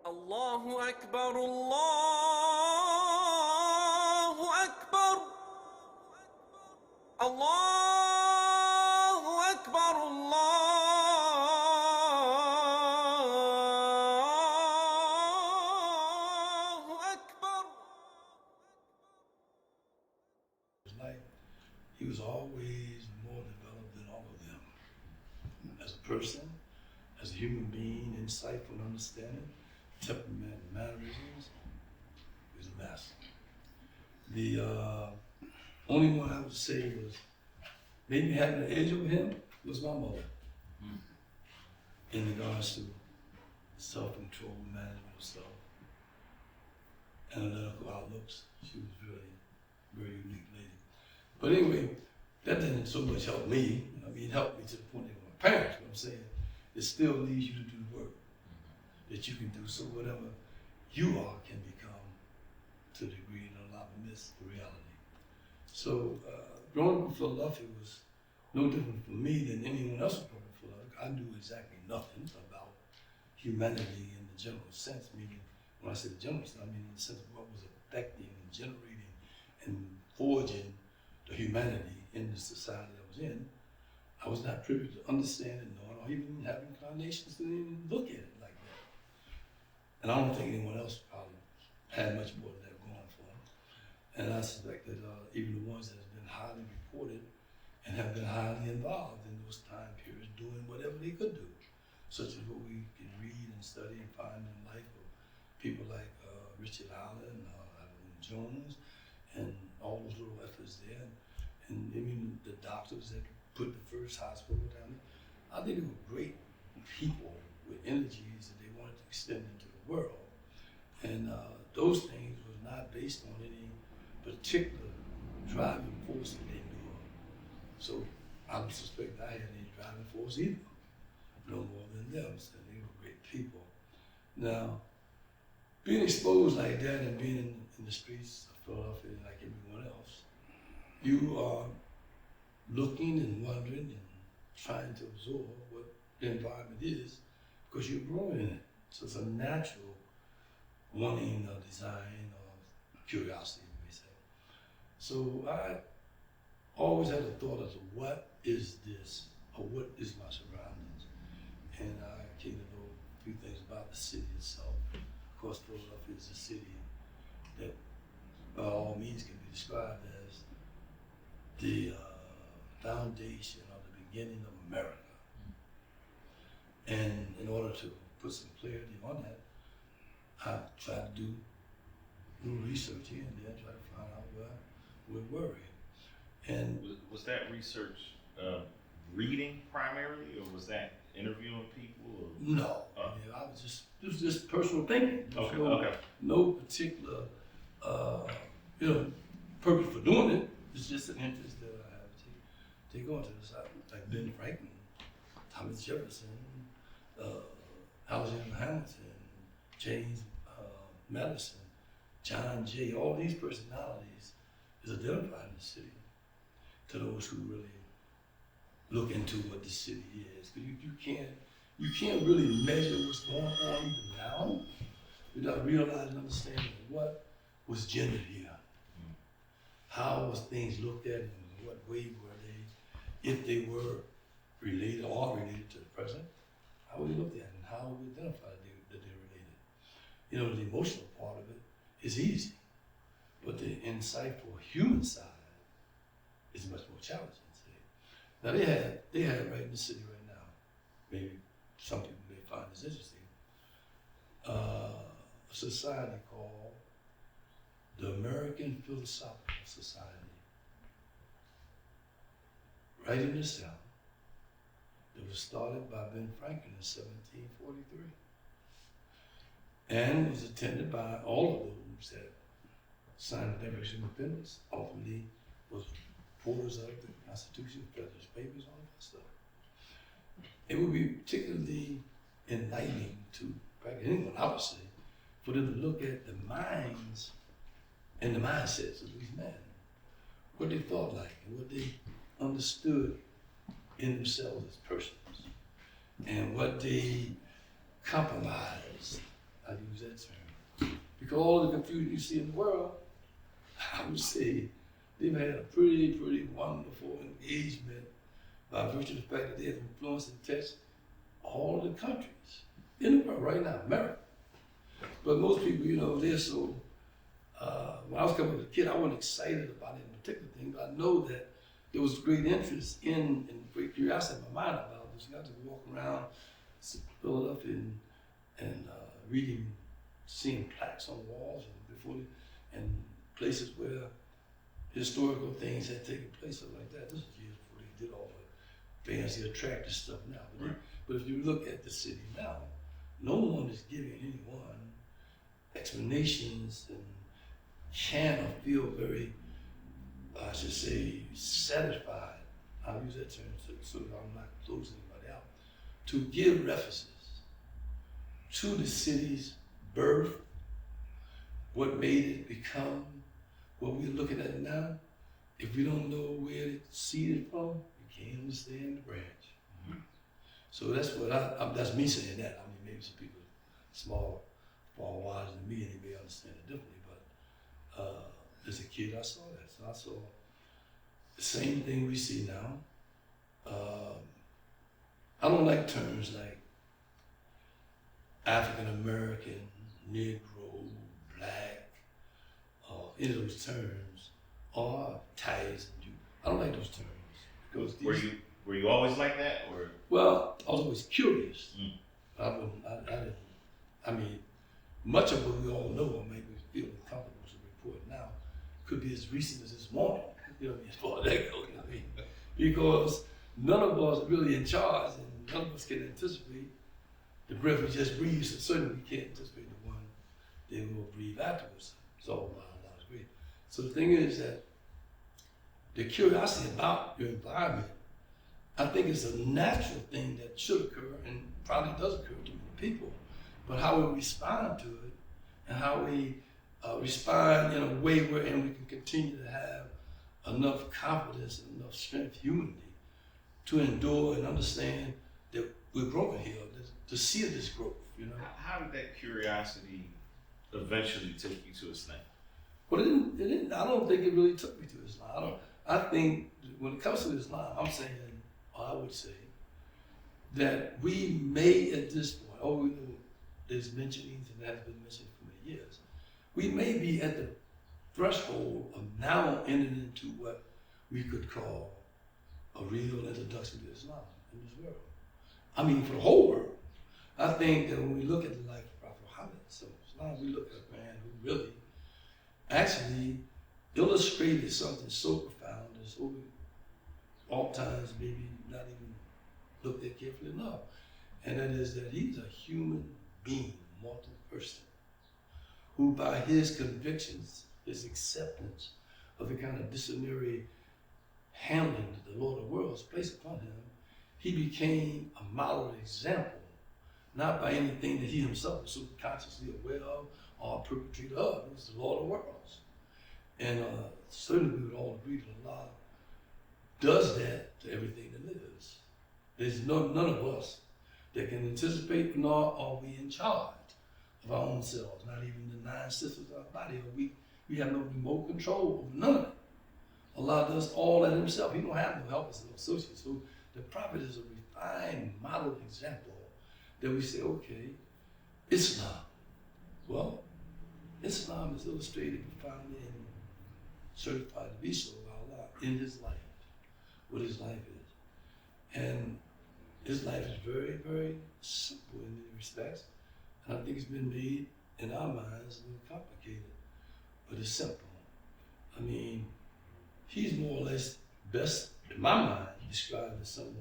Allahu Akbar, Allahu Akbar, Allahu Akbar, Allahu Akbar. Like he was always more developed than all of them. As a person, as a human being, insightful and understanding, temperament and mannerisms, he was a master. The only one I would say was maybe having an edge over him was my mother. In regards to self-control, management of self, analytical outlooks. She was really very unique lady. But anyway, that didn't so much help me. I mean, it helped me to the point that my parents, what I'm saying, it still leads you to do the work that you can do. So whatever you are can become to the degree and a lot of myths the reality. So growing up in Philadelphia was no different for me than anyone else growing up in Philadelphia. I knew exactly nothing about humanity in the general sense, meaning when I say the general sense, I mean in the sense of what was affecting and generating and forging the humanity in the society I was in. I was not privy to understand it, knowing, or even having inclinations to even look at it like that. And I don't think anyone else probably had much more than that going for them. And I suspect that even the ones that have been highly reported and have been highly involved in those time periods doing whatever they could do, such as what we can read and study and find in the life of people like Richard Allen, Alan Jones, and all those little efforts there. And even the doctors that put the first hospital down there. I think they were great people with energies that they wanted to extend into the world. And those things was not based on any particular driving force that they knew of. So I don't suspect I had any driving force either, no more than them. So they were great people. Now, being exposed like that and being in the streets of Philadelphia like everyone else, you are looking and wondering and trying to absorb what the environment is because you're growing in it. So it's a natural wanting or design or curiosity, we say. So I always had a thought as to what is this or what is my surroundings? And I came to know a few things about the city itself. Of course, Philadelphia is a city that by all means can be described as the foundation or the beginning of America. And in order to put some clarity on that, I tried to do a little research here and there, try to find out where we were. And was that research reading primarily, or was that interviewing people? Or? No, I mean, it was just personal thinking. Okay. No particular, purpose for doing it. It's just an interest that I have to take on to this. Like Ben Franklin, Thomas Jefferson, Alexander Hamilton, James Madison, John Jay, all these personalities is identified in the city to those who really look into what the city is. Because you can't really measure what's going on even now without realizing and understanding what was gendered here. How was things looked at and in what way were they, if they were related or related to the present, how were they looked at and how we identified that they're related. You know, the emotional part of it is easy, but the insightful human side is much more challenging. See? Now they have right in the city right now, maybe some people may find this interesting, a society called the American Philosophical Society, right in the South, that was started by Ben Franklin in 1743. And was attended by all of those that signed the Declaration of Independence, ultimately was supporters of the Constitution, President's Papers, all that stuff. It would be particularly enlightening to practically anyone, I would say, for them to look at the minds and the mindsets of these men, what they thought like and what they understood in themselves as persons, and what they compromised I use that term. Because all the confusion you see in the world, I would say they've had a pretty wonderful engagement by virtue of the fact that they have influenced and touched all the countries in the world right now, America. But most people, you know, they're so, when I was coming as a kid, I wasn't excited about any particular thing, but I know that there was great interest and great curiosity in my mind about this. I got to walk around Philadelphia and reading, seeing plaques on walls and places where historical things had taken place, stuff like that. This was years before they did all the fancy, attractive stuff now. But if you look at the city now, no one is giving anyone explanations and can or feel very, I should say, satisfied. I'll use that term so that I'm not closing anybody out. To give references to the city's birth, what made it become what we're looking at now. If we don't know where it's seeded from, we can't understand the branch. Mm-hmm. So that's what that's me saying that. I mean, maybe some people far wiser than me and they may understand it differently, but as a kid I saw that. So I saw the same thing we see now. I don't like terms like African American, Negro, Black, any of those terms, or ties. I don't like those terms because were you always like that, or? Well, I was always curious. I didn't. I mean, much of what we all know or make me feel uncomfortable to report now could be as recent as this morning. You know what I mean? As far as that goes, you know what I mean? Because none of us are really in charge, and none of us can anticipate the breath we just breathe. So certainly we can't anticipate the one they will breathe afterwards. It's all about Allah's grace. So the thing is that the curiosity about your environment, I think it's a natural thing that should occur and probably does occur to many people. But how we respond to it and how we respond in a way wherein we can continue to have enough confidence and enough strength humanly to endure and understand that we're growing here, to see this growth, you know. How did that curiosity eventually take you to Islam? Well, it didn't, I don't think it really took me to Islam. I think when it comes to Islam, I'm saying, or I would say, that we may at this point, we know there's mentionings and that has been mentioned for many years, we may be at the threshold of now entering into what we could call a real introduction to Islam in this world. I mean, for the whole world. I think that when we look at the life of Prophet Muhammad, so Islam, we look at a man who really actually illustrated something so profound and so oftentimes maybe not even looked at carefully enough. And that is that he's a human being, mortal person, who by his convictions, his acceptance of the kind of disciplinary handling that the Lord of the worlds placed upon him, he became a model example, not by anything that he himself was so consciously aware of or a perpetrator of. It was the Lord of the worlds. And certainly we would all agree that Allah does that to everything that lives. There's none of us that can anticipate, nor are we in charge of our own selves, not even the 9 systems of our body. We have no remote control over none of it. Allah does all that himself. He don't have no helpers, no associates. So the Prophet is a refined model example that we say, okay, Islam. Well, Islam is illustrated profoundly and certified to be so by Allah in his life, what his life is. And his life is very, very simple in many respects. And I think it's been made in our minds a little complicated, but it's simple. I mean, he's more or less best, in my mind, described as someone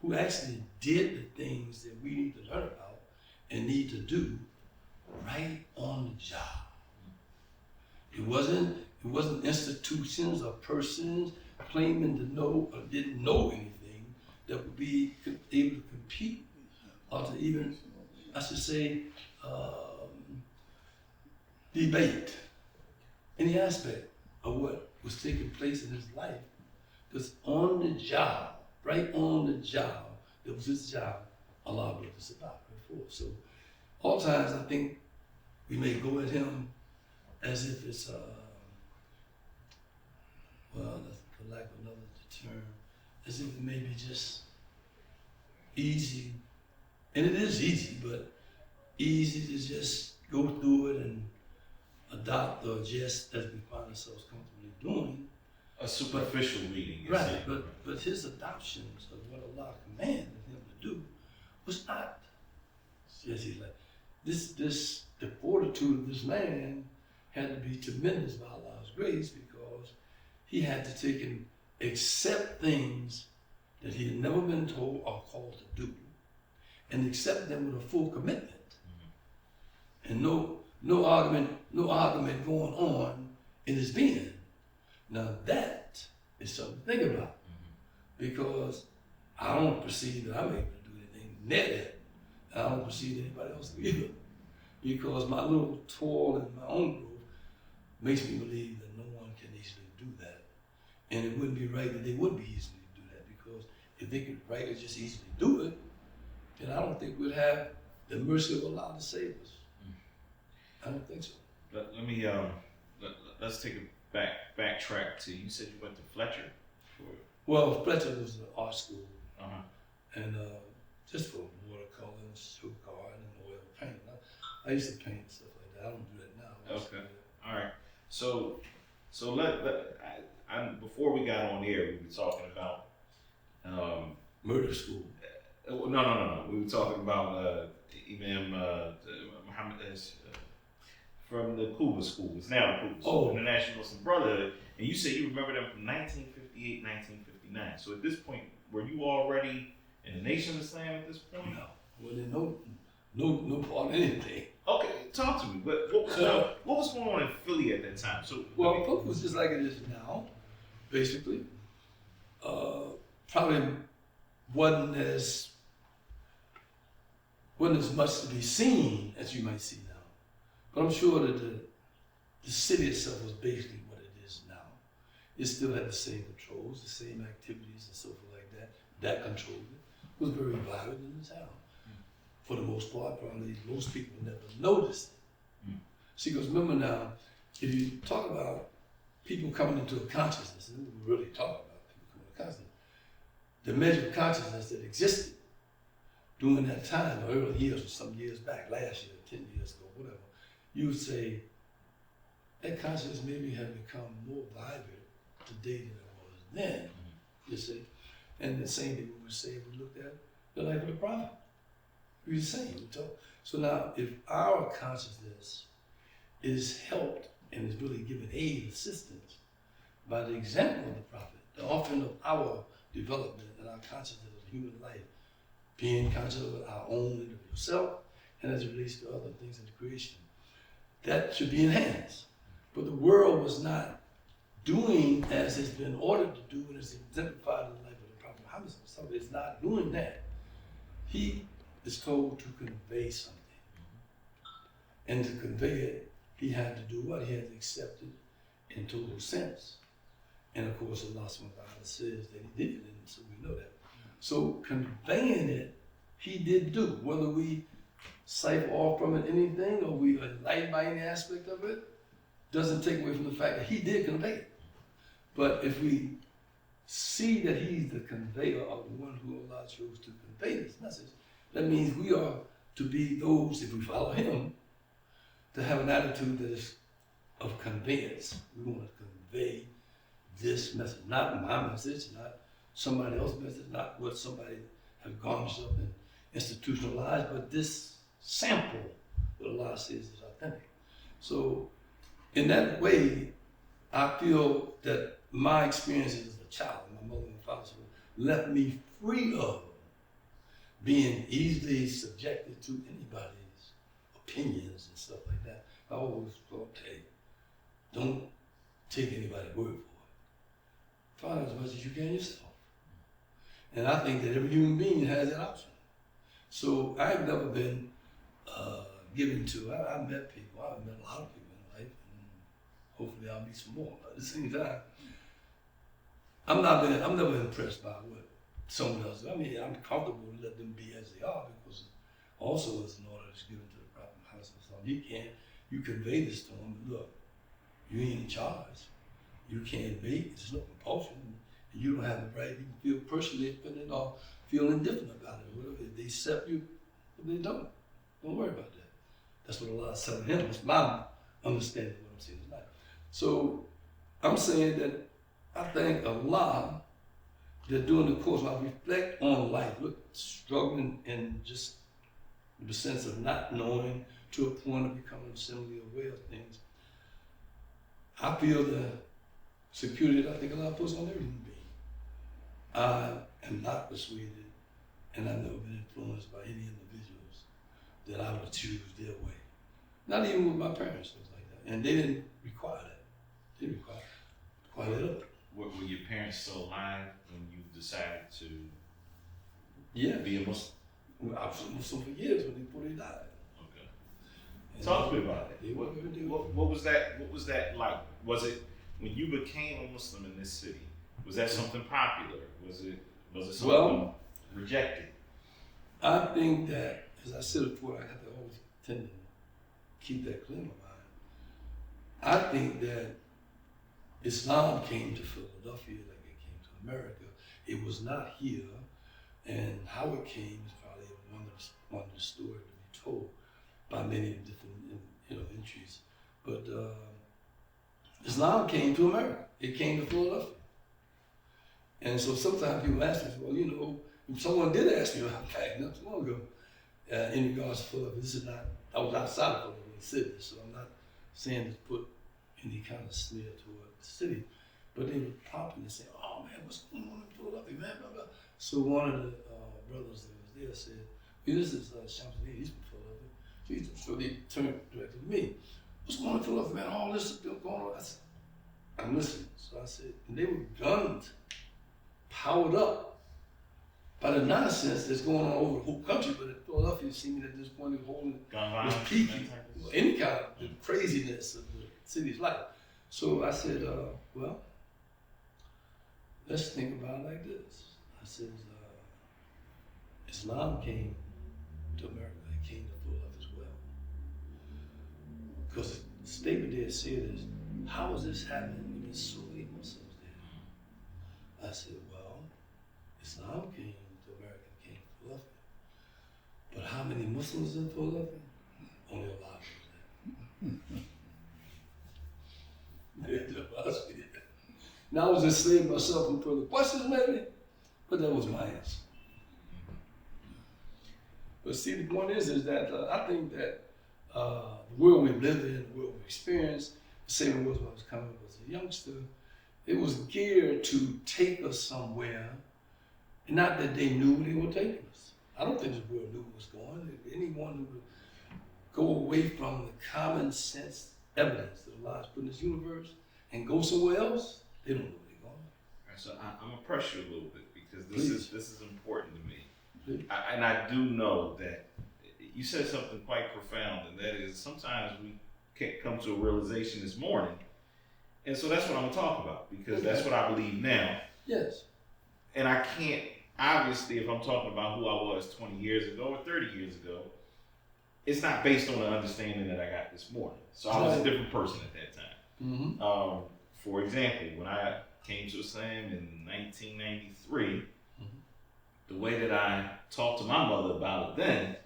who actually did the things that we need to learn about and need to do right on the job. It wasn't institutions or persons claiming to know or didn't know anything that would be able to compete or to even, I should say, debate any aspect of what was taking place in his life. Because on the job, right on the job, that was his job, Allah brought this about before. So all times I think we may go at him as if it's, well, for lack of another term, as if it may be just easy, and it is easy, but easy to just go through it and adopt or just as we find ourselves comfortably doing. A superficial reading. Right, but his adoptions of what Allah commanded him to do was not, yes, he's like, the fortitude of this man had to be tremendous by Allah's grace, because he had to take and accept things that he had never been told or called to do, and accept them with a full commitment, and no argument going on in his being. Now that is something to think about, because I don't perceive that I'm able to do anything near that. I don't perceive anybody else either, because my little toil and my own growth makes me believe that no one can easily do that, and it wouldn't be right that they would be easily do that, because if they could right or just easily do it, then I don't think we'd have the mercy of Allah to save us. I don't think so. Let me let's take a backtrack to, you said you went to Fletcher for. Well, Fletcher was an art school, Uh-huh. and just for watercolor, sugar art, and oil paint. I used to paint stuff like that. I don't do that now. Okay. All right. So before we got on air, we were talking about Murder school. No. We were talking about Imam Muhammad from the Cuba school. It's now the Cuba School, International Muslim Brotherhood. And you said you remember them from 1958, 1959. So at this point, were you already in the Nation of Islam at this point? No. Well, there's no part of anything. Okay, talk to me. What was going on in Philly at that time? So Well, Philly was just like it is now, basically. Probably wasn't as much to be seen as you might see now. But I'm sure that the city itself was basically what it is now. It still had the same controls, the same activities and so forth like that. That controlled it. It was very vibrant in the town. For the most part, probably most people never noticed it. See, because remember now, if you talk about people coming into a consciousness, and we really talk about people coming into consciousness, the measure of consciousness that existed during that time, or early years or some years back, last year, 10 years ago, whatever, you would say that consciousness maybe had become more vibrant today than it was then, you see. And the same thing we would say if we looked at the life of the prophet. We're the same. So now, if our consciousness is helped and is really given aid, assistance by the example of the prophet, the offering of our development and our consciousness of human life, being conscious of our own individual self, and as it relates to other things in the creation, that should be enhanced. But the world was not doing as it's been ordered to do and is exemplified in the life of the prophet Muhammad. So it's not doing that. He is told to convey something. And to convey it, he had to do what? He had to accept it in total sense. And of course, Allah subhanahu says that he did it, and so we know that. So conveying it, he did do. Whether we cipher off from it anything or we are enlightened by any aspect of it, doesn't take away from the fact that he did convey it. But if we see that he's the conveyor of the one who Allah chose to convey this message, that means we are to be those, if we follow him, to have an attitude that is of conveyance. We want to convey this message, not my message, not somebody else's message, not what somebody has garnished up and institutionalized, but this sample, what Allah says is authentic. So in that way, I feel that my experiences as a child, my mother and father left me free of being easily subjected to anybody's opinions and stuff like that. I always thought, hey, don't take anybody's word for it. Find out as much as you can yourself. And I think that every human being has that option. So I've never been given to, I've met people, I've met a lot of people in life, and hopefully I'll meet some more. But at the same time, I'm never impressed by what someone else. I mean, I'm comfortable to let them be as they are, because also it's an order that's given to the prophet parents or something. You convey this to them, look, you ain't in charge. You can't make, it's no compulsion. And you don't have the right, you can feel personally offended or feel indifferent about it. Whatever. If they accept you, if they don't worry about that. That's what Allah is telling him. That's my understanding of what I'm saying tonight. So I'm saying that I thank Allah that during the course I reflect on life, look, struggling and just the sense of not knowing to a point of becoming assembly aware of things. I feel the security that I think Allah puts on every human being. I am not persuaded, and I've never been influenced by any individuals that I would choose their way. Not even with my parents, things like that. And they didn't require that. They didn't require that. Were your parents still alive when you decided to be a Muslim? Well, I was a Muslim for years before they died. Okay. Talk to me about it. What was that? What was that like? Was it when you became a Muslim in this city? Was that something popular? Was it something rejected? I think that, as I said before, I have to always tend to keep that clear in my mind. I think that Islam came to Philadelphia like it came to America. It was not here, and how it came is probably one of the story to be told by many different entries. But Islam came to America. It came to Philadelphia. And so sometimes people ask me, well, if someone did ask me, back not too long ago, in regards to Philadelphia, I was outside of Philadelphia city, so I'm not saying to put any kind of sneer toward the city, but they would prompt me and say, oh man, what's going on in Philadelphia, man, blah, blah. So one of the brothers that was there said, this is Shamsuddin, he's from Philadelphia. So they turned directly to me. What's going on in Philadelphia, man? All this is going on. I said, I'm listening. So I said, and they were gunned, powered up by the nonsense that's going on over the whole country, but in Philadelphia, seeming at this point is holding, was peaking, any kind of the craziness of the city's life. So I said, well, let's think about it like this. I said, Islam came to America, it came to Philadelphia as well. Because the statement there said is, how is this happening when there's so many Muslims there? I said, well, Islam came to America, came to Philadelphia. But how many Muslims in Philadelphia? Only Allah knows that. Now I was just saving myself from further questions maybe, but that was my answer. But see, the point is that I think that the world we lived in, the world we experienced, the same world when I was coming up as a youngster, it was geared to take us somewhere, not that they knew they were taking us. I don't think the world knew it was going. If anyone who would go away from the common sense evidence that Allah has put in this universe and go somewhere else, they don't know where they're going. Right, so I'm gonna press you a little bit because this is important to me. And I do know that you said something quite profound, and that is sometimes we can't come to a realization this morning. And so that's what I'm gonna talk about, because that's what I believe now. Yes. And I can't, obviously, if I'm talking about who I was 20 years ago or 30 years ago, it's not based on the understanding that I got this morning. So I was a different person at that time. Mm-hmm. For example, when I came to Islam in 1993, the way that I talked to my mother about it then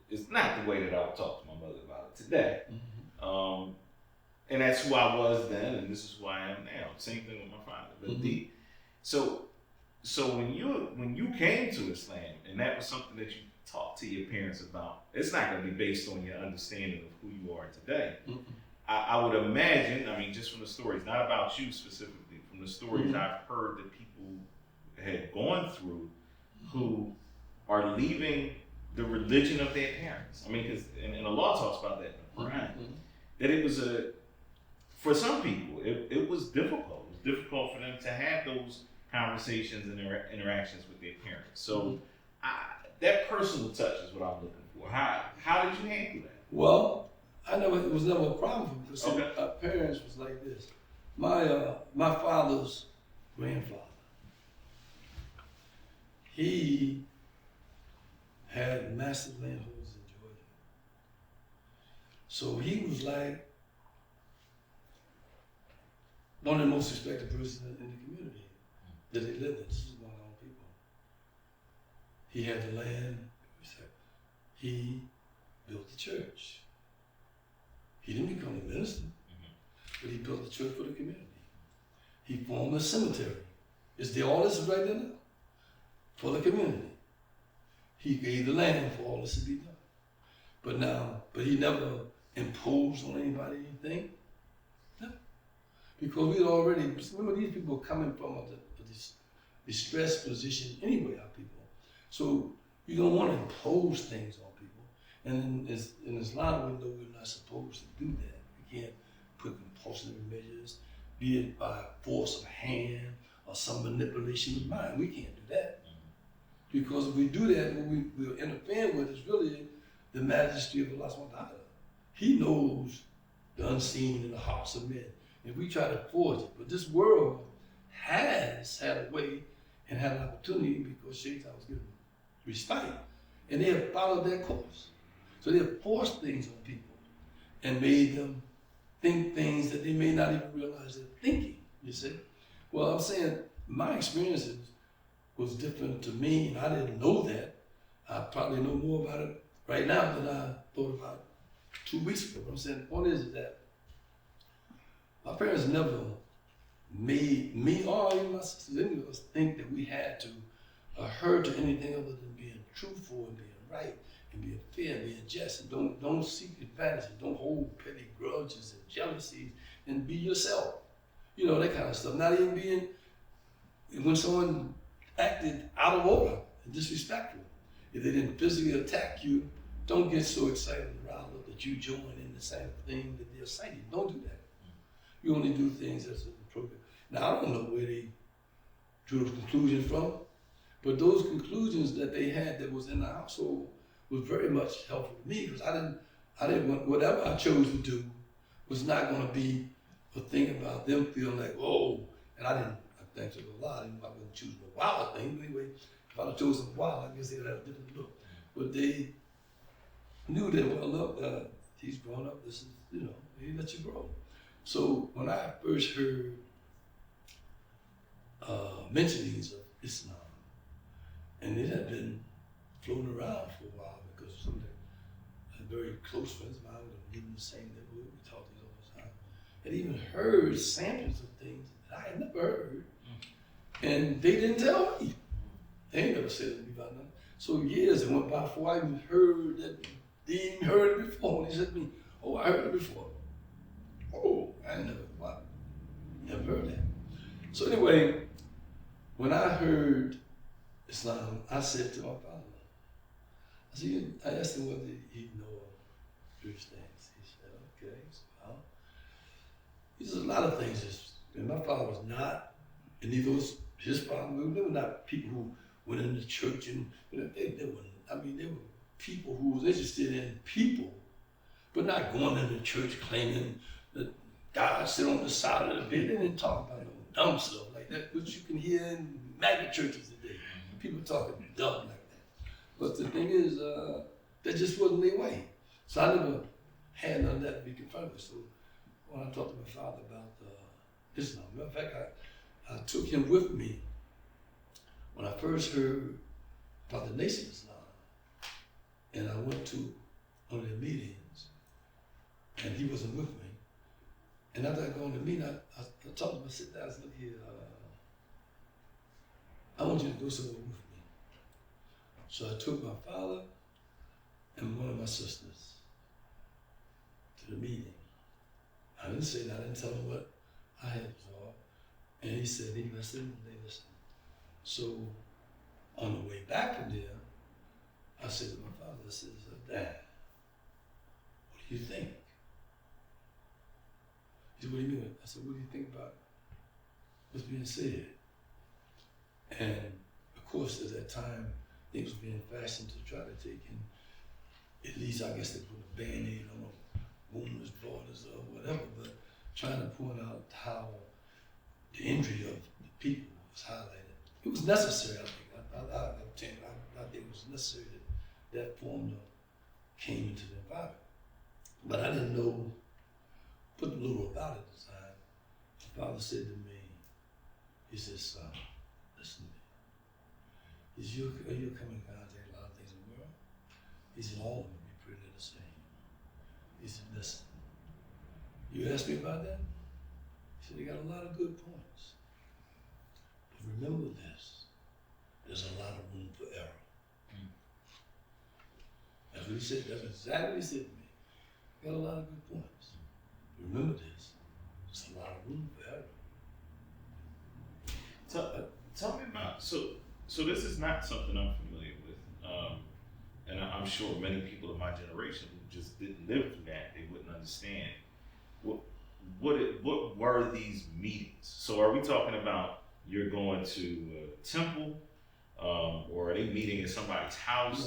is not the way that I would talk to my mother about it today. And that's who I was then, and this is who I am now. Same thing with my father. But so when you came to Islam, and that was something that you talked to your parents about, it's not going to be based on your understanding of who you are today. I would imagine, I mean, just from the stories, not about you specifically, from the stories I've heard that people had gone through who are leaving the religion of their parents. I mean, because, and Allah talks about that in the Quran, that it was for some people, it was difficult. It was difficult for them to have those conversations and interactions with their parents. So that personal touch is what I'm looking for. How did you handle that? Well, it was never a problem for me, because our parents was like this. My father's grandfather, he had massive landholds in Georgia. So he was like one of the most respected persons in the community that they lived in. This is one of our people. He had the land. He built the church. He didn't become a minister, but he built the church for the community. He formed a cemetery. It's there, all this is right there now, for the community. He gave the land for all this to be done. But he never imposed on anybody anything. No. Because we already, remember these people are coming from a distressed position anyway, our people. So you don't want to impose things on people. And in Islam, we know we're not supposed to do that. We can't put compulsory measures, be it by force of hand or some manipulation of mind. We can't do that. Because if we do that, what we'll interfere with is really the majesty of Allah subhanahu wa ta'ala. He knows the unseen in the hearts of men. If we try to force it, but this world has had a way and had an opportunity because Shaitan was given respite, and they have followed their course. So they have forced things on people and made them think things that they may not even realize they're thinking, you see? Well, I'm saying my experiences was different to me, and I didn't know that. I probably know more about it right now than I thought about 2 weeks ago. What I'm saying, the point is that my parents never made me or even my sisters, any of us, think that we had to adhere to anything other than being truthful and being right and being fair and being just. And don't seek advantage. Don't hold petty grudges and jealousies, and be yourself. You know, that kind of stuff. Not even being, when someone acted out of order and disrespectful, if they didn't physically attack you, don't get so excited and riled up that you join in the same thing that they're saying. Don't do that. You only do things as appropriate. Now, I don't know where they drew those conclusions from, but those conclusions that they had that was in the household was very much helpful to me, because I didn't want, whatever I chose to do was not going to be a thing about them feeling like, oh, and I thanks to Allah, I wasn't choosing a wild thing. But anyway, if I'd have chosen wild, I guess they'd have a different look. But they knew that, well, look, he's grown up, this is, you know, he let you grow. So when I first heard mentionings of Islam, and it had been floating around for a while because some of the very close friends of mine would live in the same neighborhood, we talked to each other all the time, and even heard samples of things that I had never heard, and they didn't tell me. They ain't never said to me about nothing. So years went by before I even heard that. They even heard it before. They said to me, oh, I heard it before. Oh, I never heard that. So anyway, when I heard Islam, I said to my father, I asked him whether he'd know of Jewish things. He said, okay. So, he said, a lot of things. And my father was not, and neither was his father. They were not people who went into church, and they were people who was interested in people, but not going into church claiming that God sit on the side of the bed. They didn't talk about no dumb stuff like that, which you can hear in mega churches today. People talking dumb like that. But the thing is, that just wasn't their way. So I never had none of that to be confronted with. So when I talked to my father about Islam, matter of fact, I took him with me when I first heard about the Nation of Islam. And I went to one of their meetings, and he wasn't with me. And after I got on the meeting, I told him, I said, look here, I want you to go somewhere with me. So I took my father and one of my sisters to the meeting. I didn't say that, I didn't tell him what I had resolved. And he said, he listened, and they listened. So on the way back from there, I said to my father, I said, Dad, what do you think? He said, what do you mean? I said, what do you think about what's being said? And of course, at that time, things were being fashioned to try to take in, at least I guess they put a Band-Aid on a woman's borders or whatever, but trying to point out how the injury of the people was highlighted. It was necessary, I think. I think it was necessary that form came into the environment. But I didn't know, put a little about it aside. The father said to me, he says, son, listen to me. He said, you're coming in contact with a lot of things in the world. He said, all of them be pretty the same. He said, listen, you asked me about that? He said, you got a lot of good points. But remember this, there's a lot of room for error. That's what he said, that's exactly what he said to me. You got a lot of good points. Remember this, there's a lot of room for error. Tell me about, so this is not something I'm familiar with, and I'm sure many people of my generation who just didn't live through that, they wouldn't understand. What were these meetings? So are we talking about you're going to a temple, or are they meeting at somebody's house?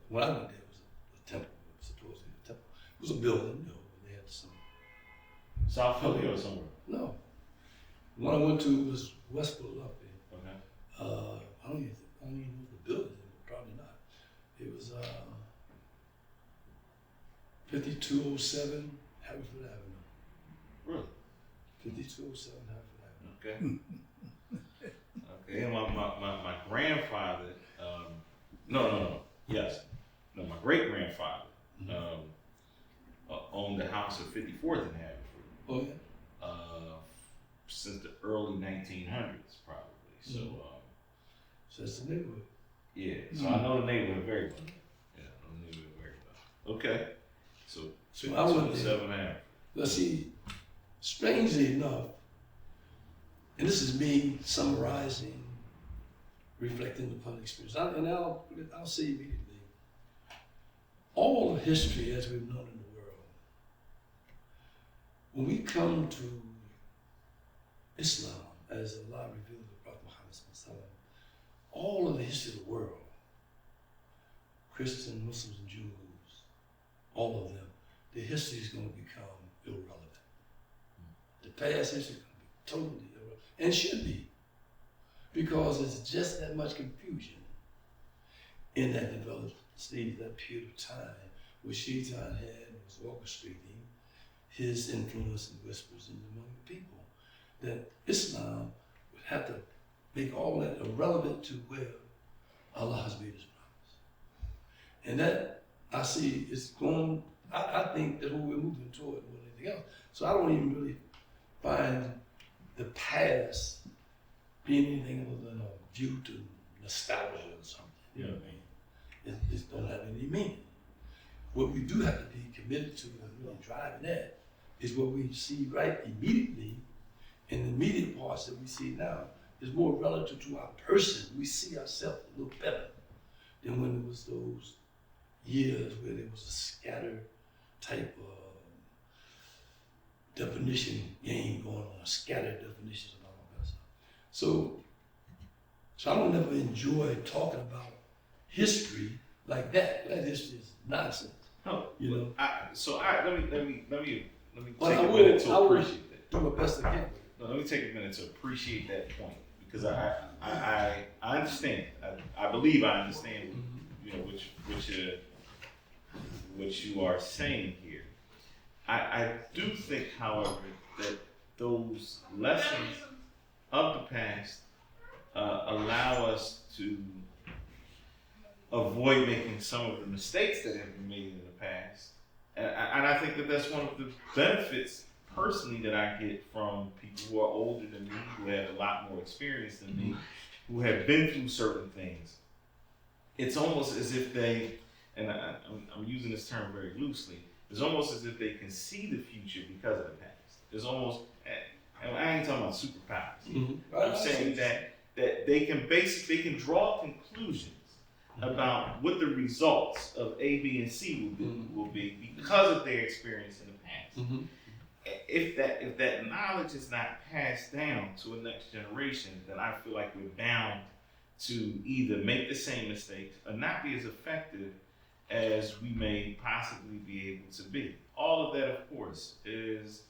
When I went there, it was a temple. It was supposed to be a temple. It was a building, they had some. South Philly or somewhere? No. The one I went to was West Philadelphia. Okay. I don't even know the building, probably not. It was 5207 Haverford Avenue. Really? 5207 Haverford Avenue. Okay. Okay. And my grandfather, my great grandfather owned the house at 54th and Haverford. Oh yeah. Since the early 1900s, probably. So, so that's the neighborhood. Yeah. So I know the neighborhood very well. Yeah, I know the neighborhood very well. Okay. So I went there. 7.5. Let's see. Strangely enough, and this is me summarizing, reflecting upon experience. I'll say immediately, all of history as we've known in the world, when we come to Islam, as Allah revealed to the Prophet Muhammad, all of the history of the world, Christians, Muslims, and Jews, all of them, the history is going to become irrelevant. The past history is going to be totally irrelevant, and should be, because there's just that much confusion in that developed stage, that period of time where Shaitan was orchestrating his influence and whispers among the people, that Islam would have to make all that irrelevant to where Allah has made his promise. And that, I see, is going, I think that we're moving toward more than anything else. So I don't even really find the past being anything other than a view to nostalgia or something. You know what I mean? It don't have any meaning. What we do have to be committed to and really driving at is what we see right immediately, and the immediate parts that we see now is more relative to our person. We see ourselves a little better than when it was those years where there was a scattered type of definition game going on, scattered definitions and all that stuff. So I don't ever enjoy talking about history like that. That history is nonsense. No, you know. Let me But take I a will minute to appreciate that. do my best I can. No, let me take a minute to appreciate that point, because I understand. I believe I understand. What you are saying here. I do think, however, that those lessons of the past allow us to avoid making some of the mistakes that have been made in the past. And I think that that's one of the benefits personally that I get from people who are older than me, who have a lot more experience than me, who have been through certain things. It's almost as if they, and I'm using this term very loosely, it's almost as if they can see the future because of the past. It's almost, and I ain't talking about superpowers. Mm-hmm. I'm saying that they can draw conclusions about what the results of A, B, and C will be because of their experience in the past. Mm-hmm. If that knowledge is not passed down to a next generation, then I feel like we're bound to either make the same mistakes or not be as effective as we may possibly be able to be. All of that, of course, is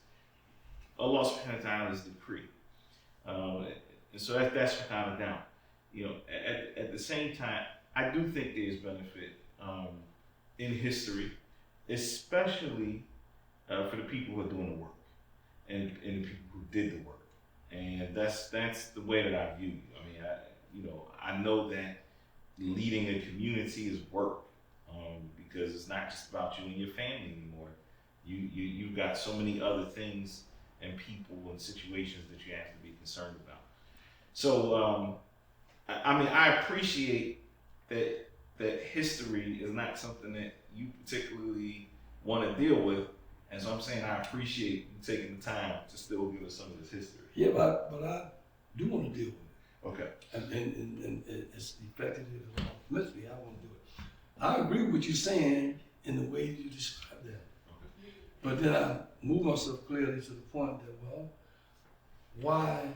Allah subhanahu wa ta'ala's decree. And so that's without a doubt. At the same time, I do think there's benefit in history especially for the people who are doing the work and the people who did the work. And that's the way that I view you. I mean, I know that leading a community is work, because it's not just about you and your family anymore. You've got so many other things and people and situations that you have to be concerned about. So, I appreciate that history is not something that you particularly want to deal with, and so I'm saying I appreciate you taking the time to still give us some of this history. Yeah, but I do want to deal with it. Okay. And as effective as it permits me, I want to do it. I agree with what you're saying in the way you describe that. Okay. But then I move myself clearly to the point that, well, why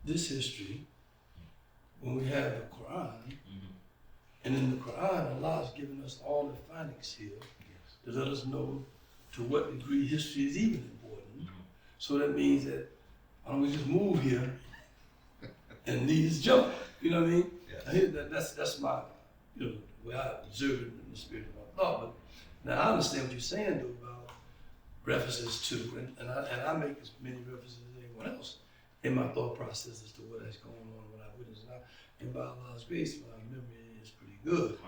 this history when we have the Quran, and in the Quran, Allah has given us all the findings here to let us know to what degree history is even important. So that means that I don't just move here and these jump. You know what I mean? Yes. That's my, the way I observe it in the spirit of my thought. But now I understand what you're saying though about references to, and I make as many references as anyone else in my thought process as to what is going on, what I witness. And by Allah's grace, my memory is pretty good.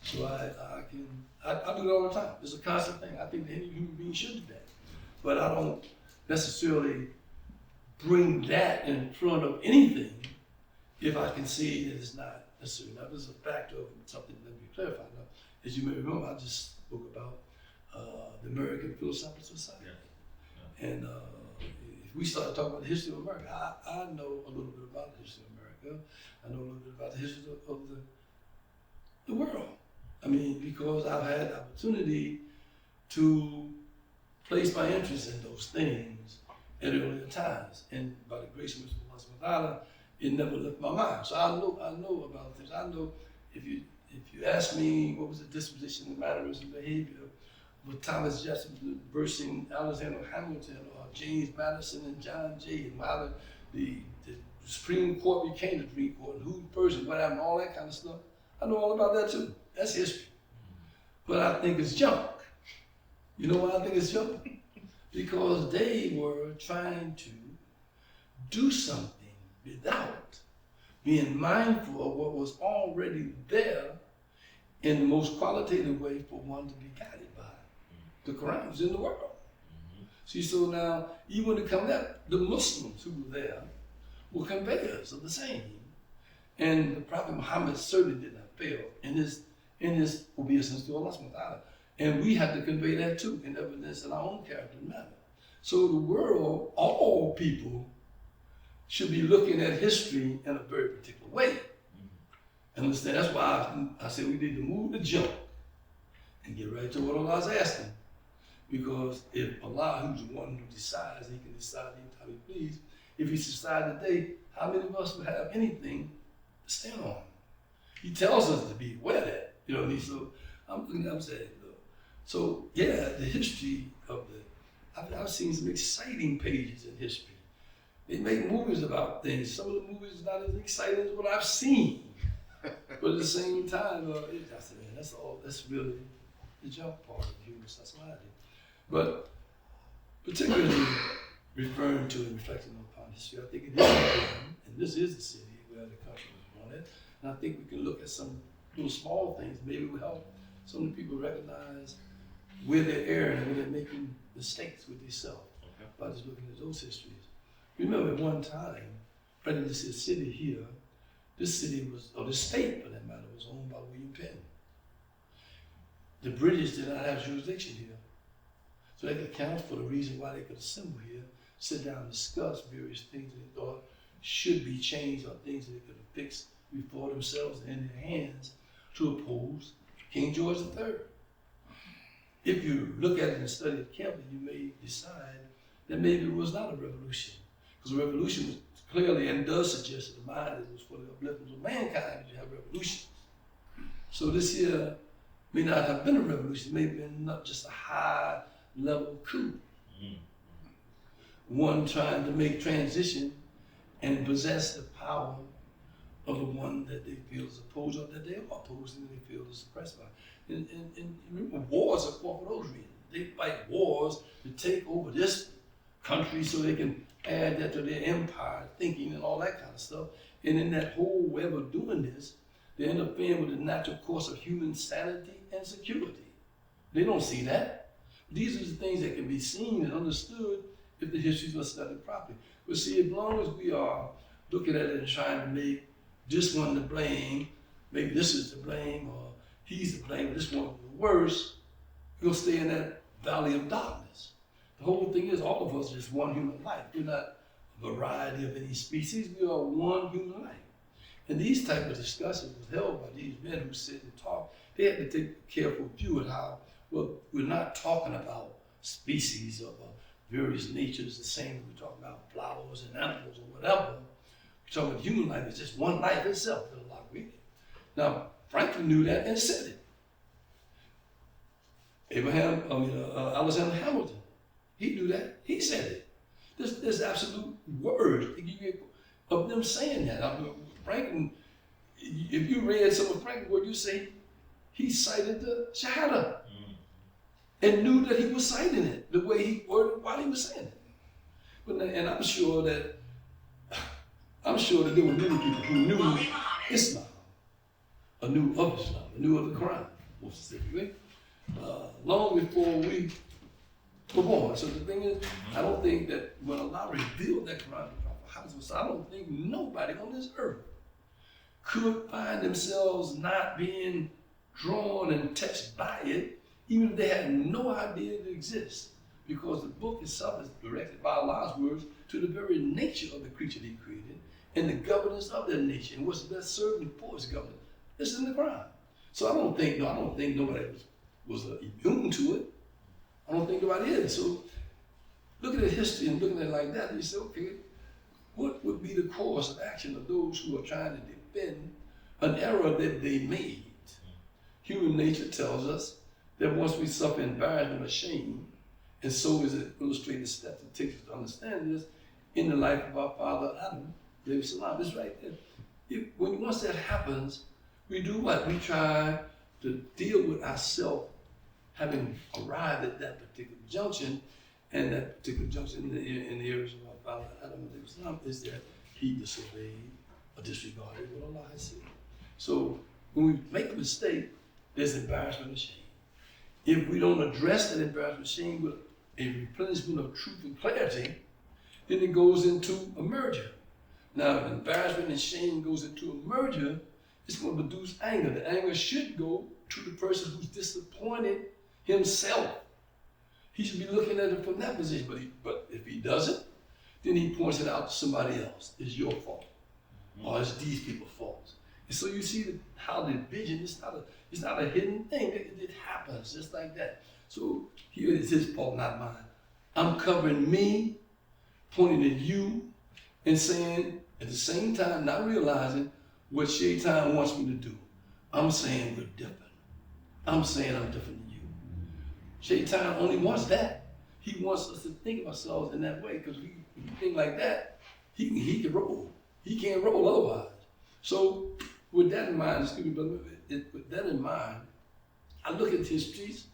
So I do it all the time. It's a constant thing. I think that any human being should do that. But I don't necessarily bring that in front of anything if I can see that it's not necessary. Now, this is a factor of something that we clarified. Now, as you may remember, I just spoke about the American Philosophical Society. Yeah. And if we start talking about the history of America, I know a little bit about the history of America. I know a little bit about the history of the world. I mean, because I've had the opportunity to place my interest in those things at earlier times. And by the grace of Allah subhanahu wa ta'ala, it never left my mind. So I know about things. I know if you ask me what was the disposition and mannerism and behavior with Thomas Jefferson versing Alexander Hamilton or James Madison and John Jay, and how the Supreme Court became the Supreme Court, and who first and what happened, all that kind of stuff. I know all about that too. That's history. But I think it's junk. You know why I think it's junk? Because they were trying to do something without being mindful of what was already there in the most qualitative way for one to be guided by. The Quran was in the world. See, so now, even when it comes out, the Muslims who were there were conveyors of the same. And the Prophet Muhammad certainly did not fail in his obeisance to Allah subhanahu wa ta'ala. And we have to convey that too in evidence in our own character and manner. So the world, all people, should be looking at history in a very particular way. Understand? That's why I say we need to move the jump and get right to what Allah's asking. Because if Allah, who's the one who decides, he can decide anytime he please. If he decides today, how many of us would have anything to stand on? He tells us to be aware of that. You know what I mean? So I'm saying, look. So yeah, the history of I've seen some exciting pages in history. They make movies about things. Some of the movies are not as exciting as what I've seen. But at the same time, I said, man, that's really the junk part of human society. But particularly referring to and reflecting upon history, I think it is important, and this is the city where the country was born in. And I think we can look at some little small things, maybe will help some of the people recognize where they're erring and where they're making mistakes with themselves by just looking at those histories. Remember at one time, this city here, this city was, or this state for that matter, was owned by William Penn. The British did not have jurisdiction here. So that accounts for the reason why they could assemble here, sit down and discuss various things that they thought should be changed or things that they could have fixed before themselves and in their hands to oppose King George III. If you look at it and study it carefully, you may decide that maybe it was not a revolution. Because a revolution was clearly and does suggest that the mind is for the upliftment of mankind that you have revolutions. So this here may not have been a revolution, it may have been not just a high level coup. One trying to make transition and possess the power of the one that they feel is opposed or that they are opposed and they feel is suppressed by. And remember, wars are for those reasons. They fight wars to take over this country so they can add that to their empire thinking and all that kind of stuff. And in that whole way of doing this, they're interfering with the natural course of human sanity and security. They don't see that. These are the things that can be seen and understood if the histories are studied properly. But see, as long as we are looking at it and trying to make this one to blame, maybe this is to blame, or he's to blame, this one's the worst, we'll stay in that valley of darkness. The whole thing is all of us are just one human life. We're not a variety of any species, we are one human life. And these type of discussions was held by these men who sit and talk. They had to take a careful view of how, well, we're not talking about species of various natures the same as we're talking about flowers and animals or whatever. We're talking about human life is just one life itself. There's a lot of reading. Now, Franklin knew that and said it. Alexander Hamilton, he knew that, he said it. There's absolute words of them saying that. I mean, Franklin, if you read some of Franklin's words, you say he cited the Shahada and knew that he was citing it the way he worded while he was saying it. And I'm sure that there were many people who knew Islam, knew of Islam, knew of the Quran, more specifically, long before we were born. So the thing is, I don't think that when Allah revealed that Quran, I don't think nobody on this earth could find themselves not being drawn and touched by it, even if they had no idea it exists, because the book itself is directed by Allah's words to the very nature of the creature He created and the governance of their nature and what's best serving for its governance. It's in the Quran. So I don't think nobody was immune to it. I don't think nobody is. So looking at history and looking at it like that, you say, okay, what would be the course of action of those who are trying to defend an error that they made? Human nature tells us that once we suffer embarrassment or shame, and so is it illustrated steps it takes us to understand this in the life of our father Adam, salam, it's right there. Once that happens, we do what? We try to deal with ourselves having arrived at that particular junction, and that particular junction in the areas of our father Adam salam is that he disobeyed or disregarded what Allah has said. So when we make a mistake, there's embarrassment and shame. If we don't address that embarrassment and shame with a replenishment of truth and clarity, then it goes into a merger. Now, if embarrassment and shame goes into a merger, it's going to produce anger. The anger should go to the person who's disappointed himself. He should be looking at it from that position. But if he doesn't, then he points it out to somebody else. It's your fault. Or it's these people's fault. And so you see how the vision is not a hidden thing. It happens just like that. So here is his fault, not mine. I'm covering me, pointing at you, and saying at the same time, not realizing what Shaitan wants me to do. I'm saying we're different. I'm saying I'm different than you. Shaitan only wants that. He wants us to think of ourselves in that way, because if we think like that, he can roll. He can't roll otherwise. So with that in mind, with that in mind, I look at histories,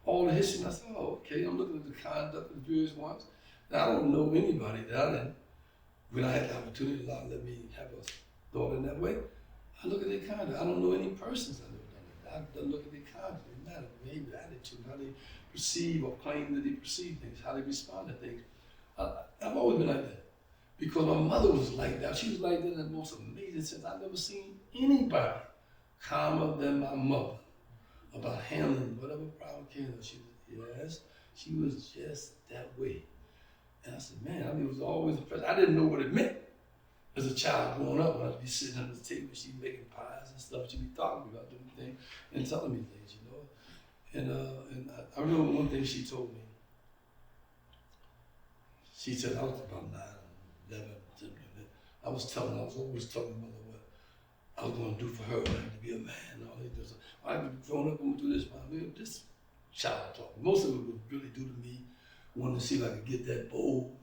all the history, and I say, oh, okay, I'm looking at the conduct of the various ones. Now, I don't know anybody that I didn't, when I had the opportunity, Allah let me have a thought in that way. I look at their conduct. I don't know any persons that have done it. I look at their conduct, their matter, behavior, attitude, how they perceive or claim that they perceive things, how they respond to things. I've always been like that. Because my mother was like that. She was like that in the most amazing sense. I've never seen anybody calmer than my mother about handling whatever problem came. She was just that way. And I said, man, it was always impressive. I didn't know what it meant as a child growing up. When I'd be sitting at the table, she'd be making pies and stuff. She'd be talking about different things and telling me things, you know. And I remember one thing she told me. She said, I was about 9, 11, something like that. I was always telling my mother what I was going to do for her, to be a man and all that. So I've grown up, I'm going to do this. This child talk. Most of it was really due to me wanting to see if I could get that bowl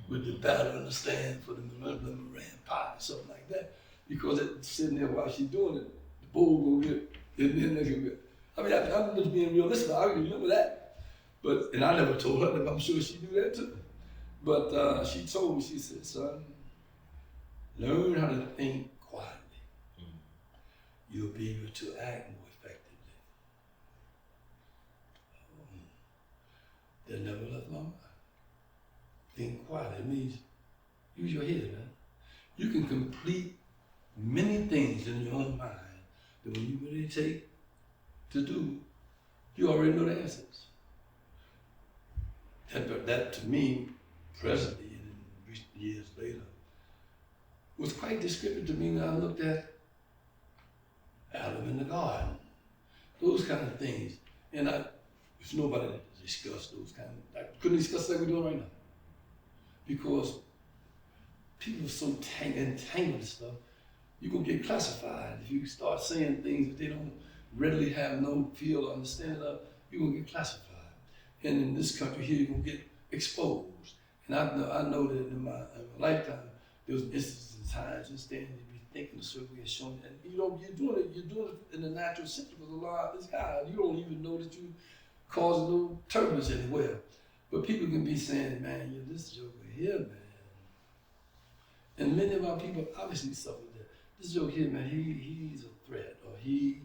with the batter and the stand for the Moran pie or something like that. because it's sitting there while she's doing it, the bowl gonna get, and then they can get. I mean, I'm just being realistic. I remember that, but and I never told her that. But I'm sure she knew that too. But she told me, she said, "Son, learn how to think quietly. You'll be able to act more effectively." That never left my mind. Think quietly. It means use your head, man. You can complete many things in your own mind that when you really take to do, you already know the answers. That to me, presently and in recent years later, was quite descriptive to me when I looked at Adam in the garden. Those kind of things. And if nobody discussed those kind of, I couldn't discuss like we're doing right now. Because people are so entangled in stuff, you're gonna get classified. If you start saying things that they don't readily have no feel or understanding of, you're gonna get classified. And in this country here, you're gonna get exposed. And I know that in my lifetime, there was instances and times and standing to be thinking a certain way and showing, and you're doing it in the natural sense because Allah is God. You don't even know that you causing no turbulence anywhere. But people can be saying, man, you're this joker here, man. And many of our people obviously suffer that. This joke here, man, he's a threat, or he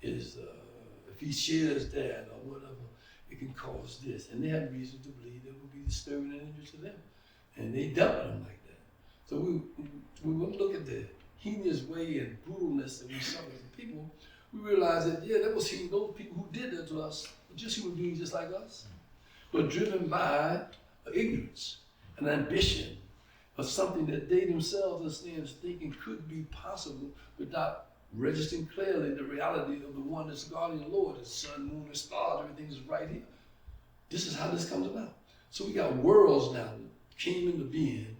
is, if he shares that or whatever, it can cause this. And they have reason to believe that it will be disturbing and injurious to them. And they dealt with them like that. So we want to look at the heinous way and brutalness that we suffer as people. We realize that, yeah, that was those people who did that to us, were just human beings just like us, but driven by ignorance and ambition of something that they themselves understand thinking could be possible without registering clearly the reality of the one that's guardian Lord, the sun, moon, and stars, everything is right here. This is how this comes about. So we got worlds now that came into being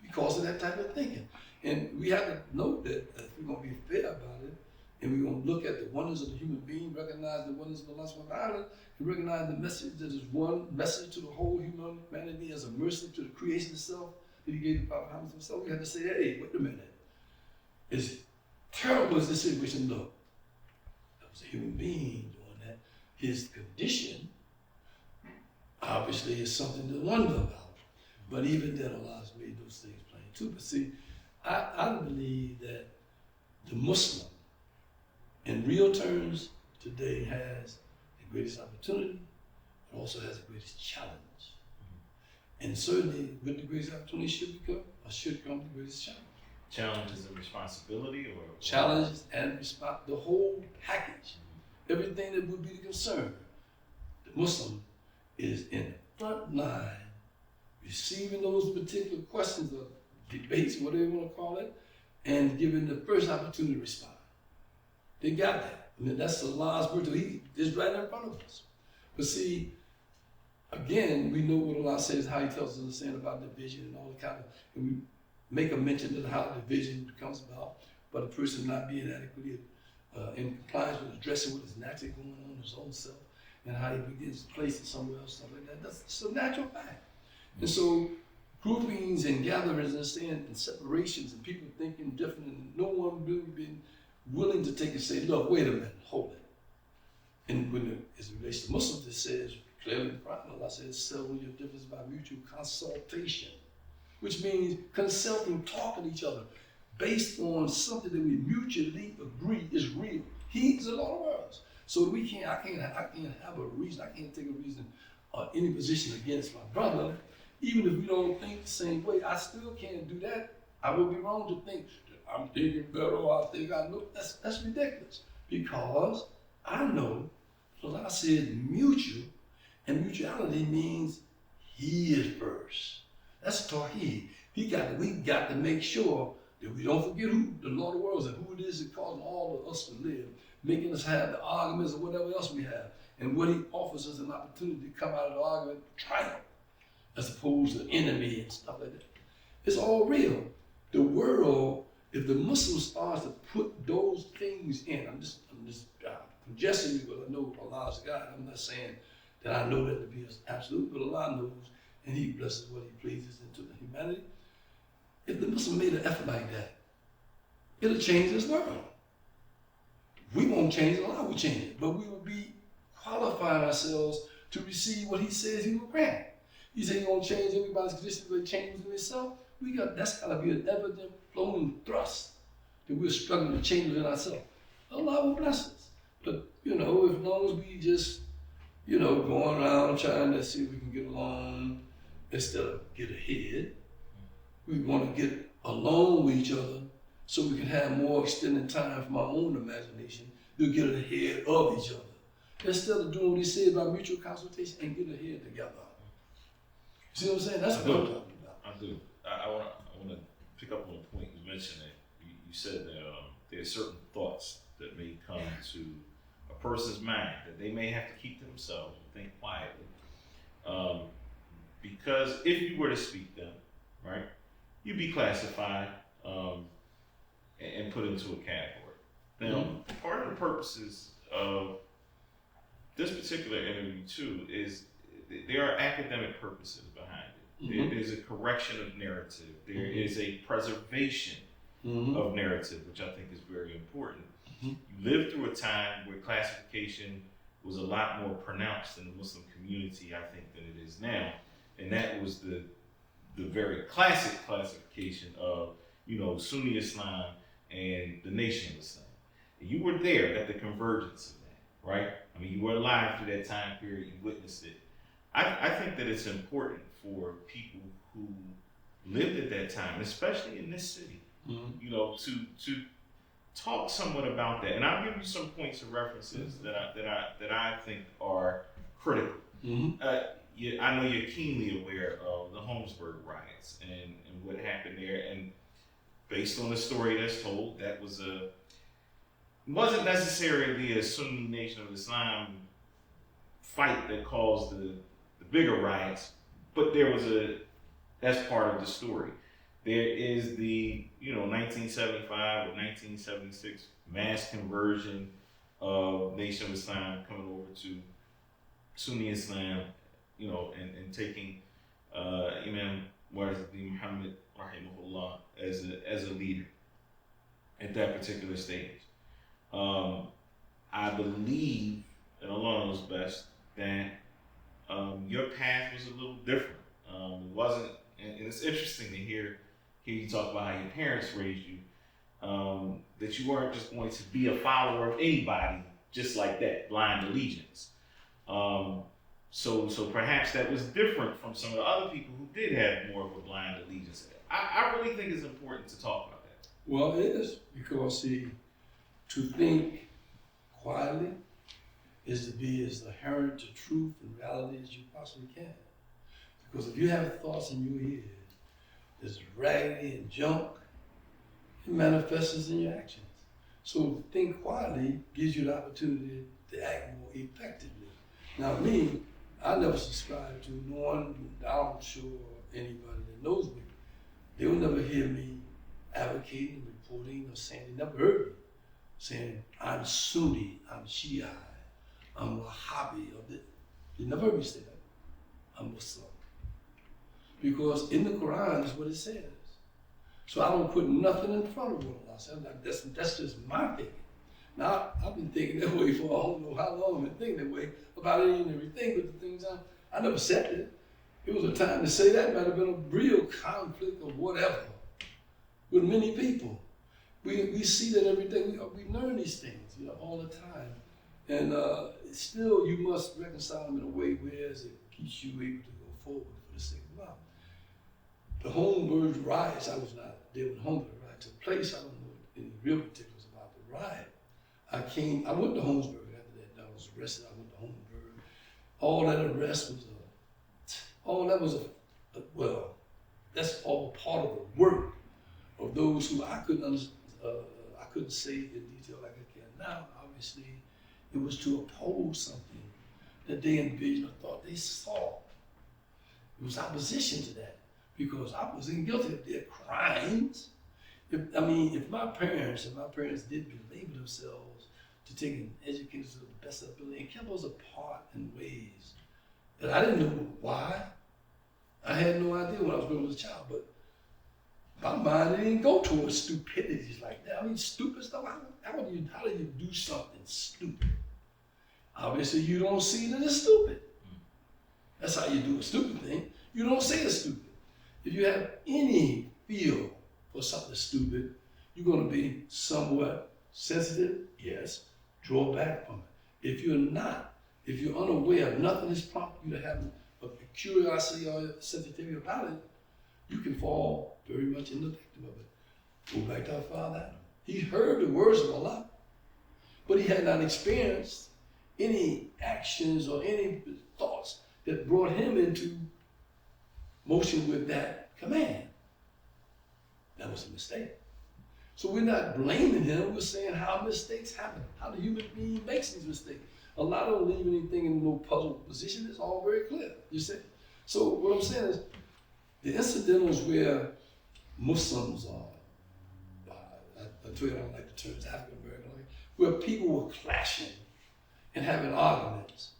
because of that type of thinking. And we have to note that if we're going to be fair about it, and we're going to look at the wonders of the human being, recognize the wonders of Allah subhanahu wa ta'ala, and recognize the message that is one message to the whole humanity as a mercy to the creation itself that he gave the Prophet Muhammad himself. We have to say, hey, wait a minute. As terrible as this situation looked, that was a human being doing that. His condition obviously is something to wonder about. But even then, Allah has made those things plain too. But see, I believe that the Muslim, in real terms, today has the greatest opportunity, but also has the greatest challenge. And certainly, with the greatest opportunity should come the greatest challenge. Challenges and responsibility, or challenges and the whole package, everything that would be the concern. The Muslim is in the front line, receiving those particular questions or debates, whatever you want to call it, and giving the first opportunity to respond. They got that. I mean, that's Allah's virtue. He is right in front of us. But see, again, we know what Allah says, how He tells us to understand about division and all the kind of, and we make a mention of how division comes about, but a person not being adequately in compliance with addressing what is naturally going on in his own self, and how he begins to place it somewhere else, stuff like that. That's a natural fact. And so, groupings and gatherings and separations and people thinking different, and no one really been willing to take and say, look, wait a minute, hold it. And when as it relates to Muslims, it says clearly in the Quran, Allah says, settle your difference by mutual consultation, which means consulting, talking to each other, based on something that we mutually agree is real. He's the Lord of worlds. So I can't have a reason, I can't take a reason or any position against my brother, even if we don't think the same way. I still can't do that. I would be wrong to think that I'm thinking better or I think I know. That's ridiculous. Because I know, Allah said mutual, and mutuality means He is first. That's Tawheed. We got to make sure that we don't forget who the Lord of the worlds and who it is that causing all of us to live, making us have the arguments or whatever else we have, and what He offers us an opportunity to come out of the argument triumph, as opposed to enemy and stuff like that. It's all real. The world, if the Muslim starts to put those things in, I'm just suggesting because I know Allah is God. I'm not saying that I know that to be absolute, but Allah knows, and He blesses what He pleases into the humanity. If the Muslim made an effort like that, it'll change this world. We won't change it, Allah will change it, but we will be qualifying ourselves to receive what he says he will grant. He said he won't change everybody's condition, but change within itself. That's gotta be an evident flowing thrust that we're struggling to change within ourselves. Allah will bless us. But, as long as we just, going around trying to see if we can get along instead of get ahead, we want to get along with each other so we can have more extended time from our own imagination to get ahead of each other. Instead of doing what he said about mutual consultation and get ahead together. You see what I'm saying? That's what I'm talking about. I do. I want to pick up on a point you mentioned that you said that there are certain thoughts that may come to a person's mind that they may have to keep to themselves and think quietly. Because if you were to speak them, right, you'd be classified and put into a category. Now, part of the purposes of this particular interview too is there are academic purposes behind it. There's a correction of narrative. There is a preservation of narrative, which I think is very important. You lived through a time where classification was a lot more pronounced in the Muslim community, I think, than it is now. And that was the very classic classification of, Sunni Islam and the Nation of Islam. And you were there at the convergence of that, right? I mean, you were alive through that time period, you witnessed it. I think that it's important for people who lived at that time, especially in this city, to talk somewhat about that. And I'll give you some points of references that I think are critical. I know you're keenly aware of the Homesburg Riots and what happened there. And based on the story that's told, that wasn't necessarily a Sunni Nation of Islam fight that caused the bigger riots, but that's part of the story. There is the 1975 or 1976 mass conversion of Nation of Islam coming over to Sunni Islam, and taking Imam Waziruddin Muhammad rahimahullah as a leader at that particular stage. I believe, and Allah knows best, that your path was a little different. It wasn't, and it's interesting to hear you talk about how your parents raised you, that you weren't just going to be a follower of anybody just like that, blind allegiance. So perhaps that was different from some of the other people who did have more of a blind allegiance. I really think it's important to talk about that. Well, it is, because to think quietly is to be as adherent to truth and reality as you possibly can. Because if you have thoughts in your head that's raggedy and junk, it manifests in your actions. So to think quietly gives you the opportunity to act more effectively. Now me, I never subscribe to no one, I'm sure anybody that knows me, they will never hear me advocating, reporting, or saying, they never heard me saying, I'm Sunni, I'm Shia, I'm Wahhabi. They never heard me say that. I'm Muslim. Because in the Quran is what it says. So I don't put nothing in front of what Allah says. That's just my thinking. Now, I've been thinking that way for I don't know how long. I've been thinking that way about it and everything, but the things I never said it. It was a time to say that might have been a real conflict or whatever with many people. We see that every day. We learn these things, all the time. And still, you must reconcile them in a way where it keeps you able to go forward for the sake of Allah. The Homesburg Riots, I was not there when the Homesburg Riots took place. I don't know any real particulars about the riot. I went to Homesburg after that. I was arrested. I went to Homesburg. All that arrest was well, that's all part of the work of those who I couldn't say in detail like I can now. Obviously, it was to oppose something that they envisioned or thought they saw. It was opposition to that, because I wasn't guilty of their crimes. If my parents did belabor themselves to taking education to the best of their ability and kept us apart in ways that I didn't know why. I had no idea when I was growing up as a child, but My mind didn't go towards stupidities like that. I mean, stupid stuff. How do you do something stupid? Obviously, you don't see that it's stupid. That's how you do a stupid thing. You don't say it's stupid. If you have any feel for something stupid, you're going to be somewhat sensitive. Yes, draw back from it. If you're not, if you're unaware, nothing has prompted you to have a curiosity or sensitivity about it, you can fall very much in the victim of it. Go back to our father Adam. He heard the words of Allah, but he had not experienced any actions or any thoughts that brought him into motion with that command. That was a mistake. So we're not blaming him, we're saying how mistakes happen, how the human being makes these mistakes. Allah don't leave anything in no puzzle position, it's all very clear, you see? So what I'm saying is, the incidentals where Muslims are, I tell you I don't like the terms African American, where people were clashing and having arguments.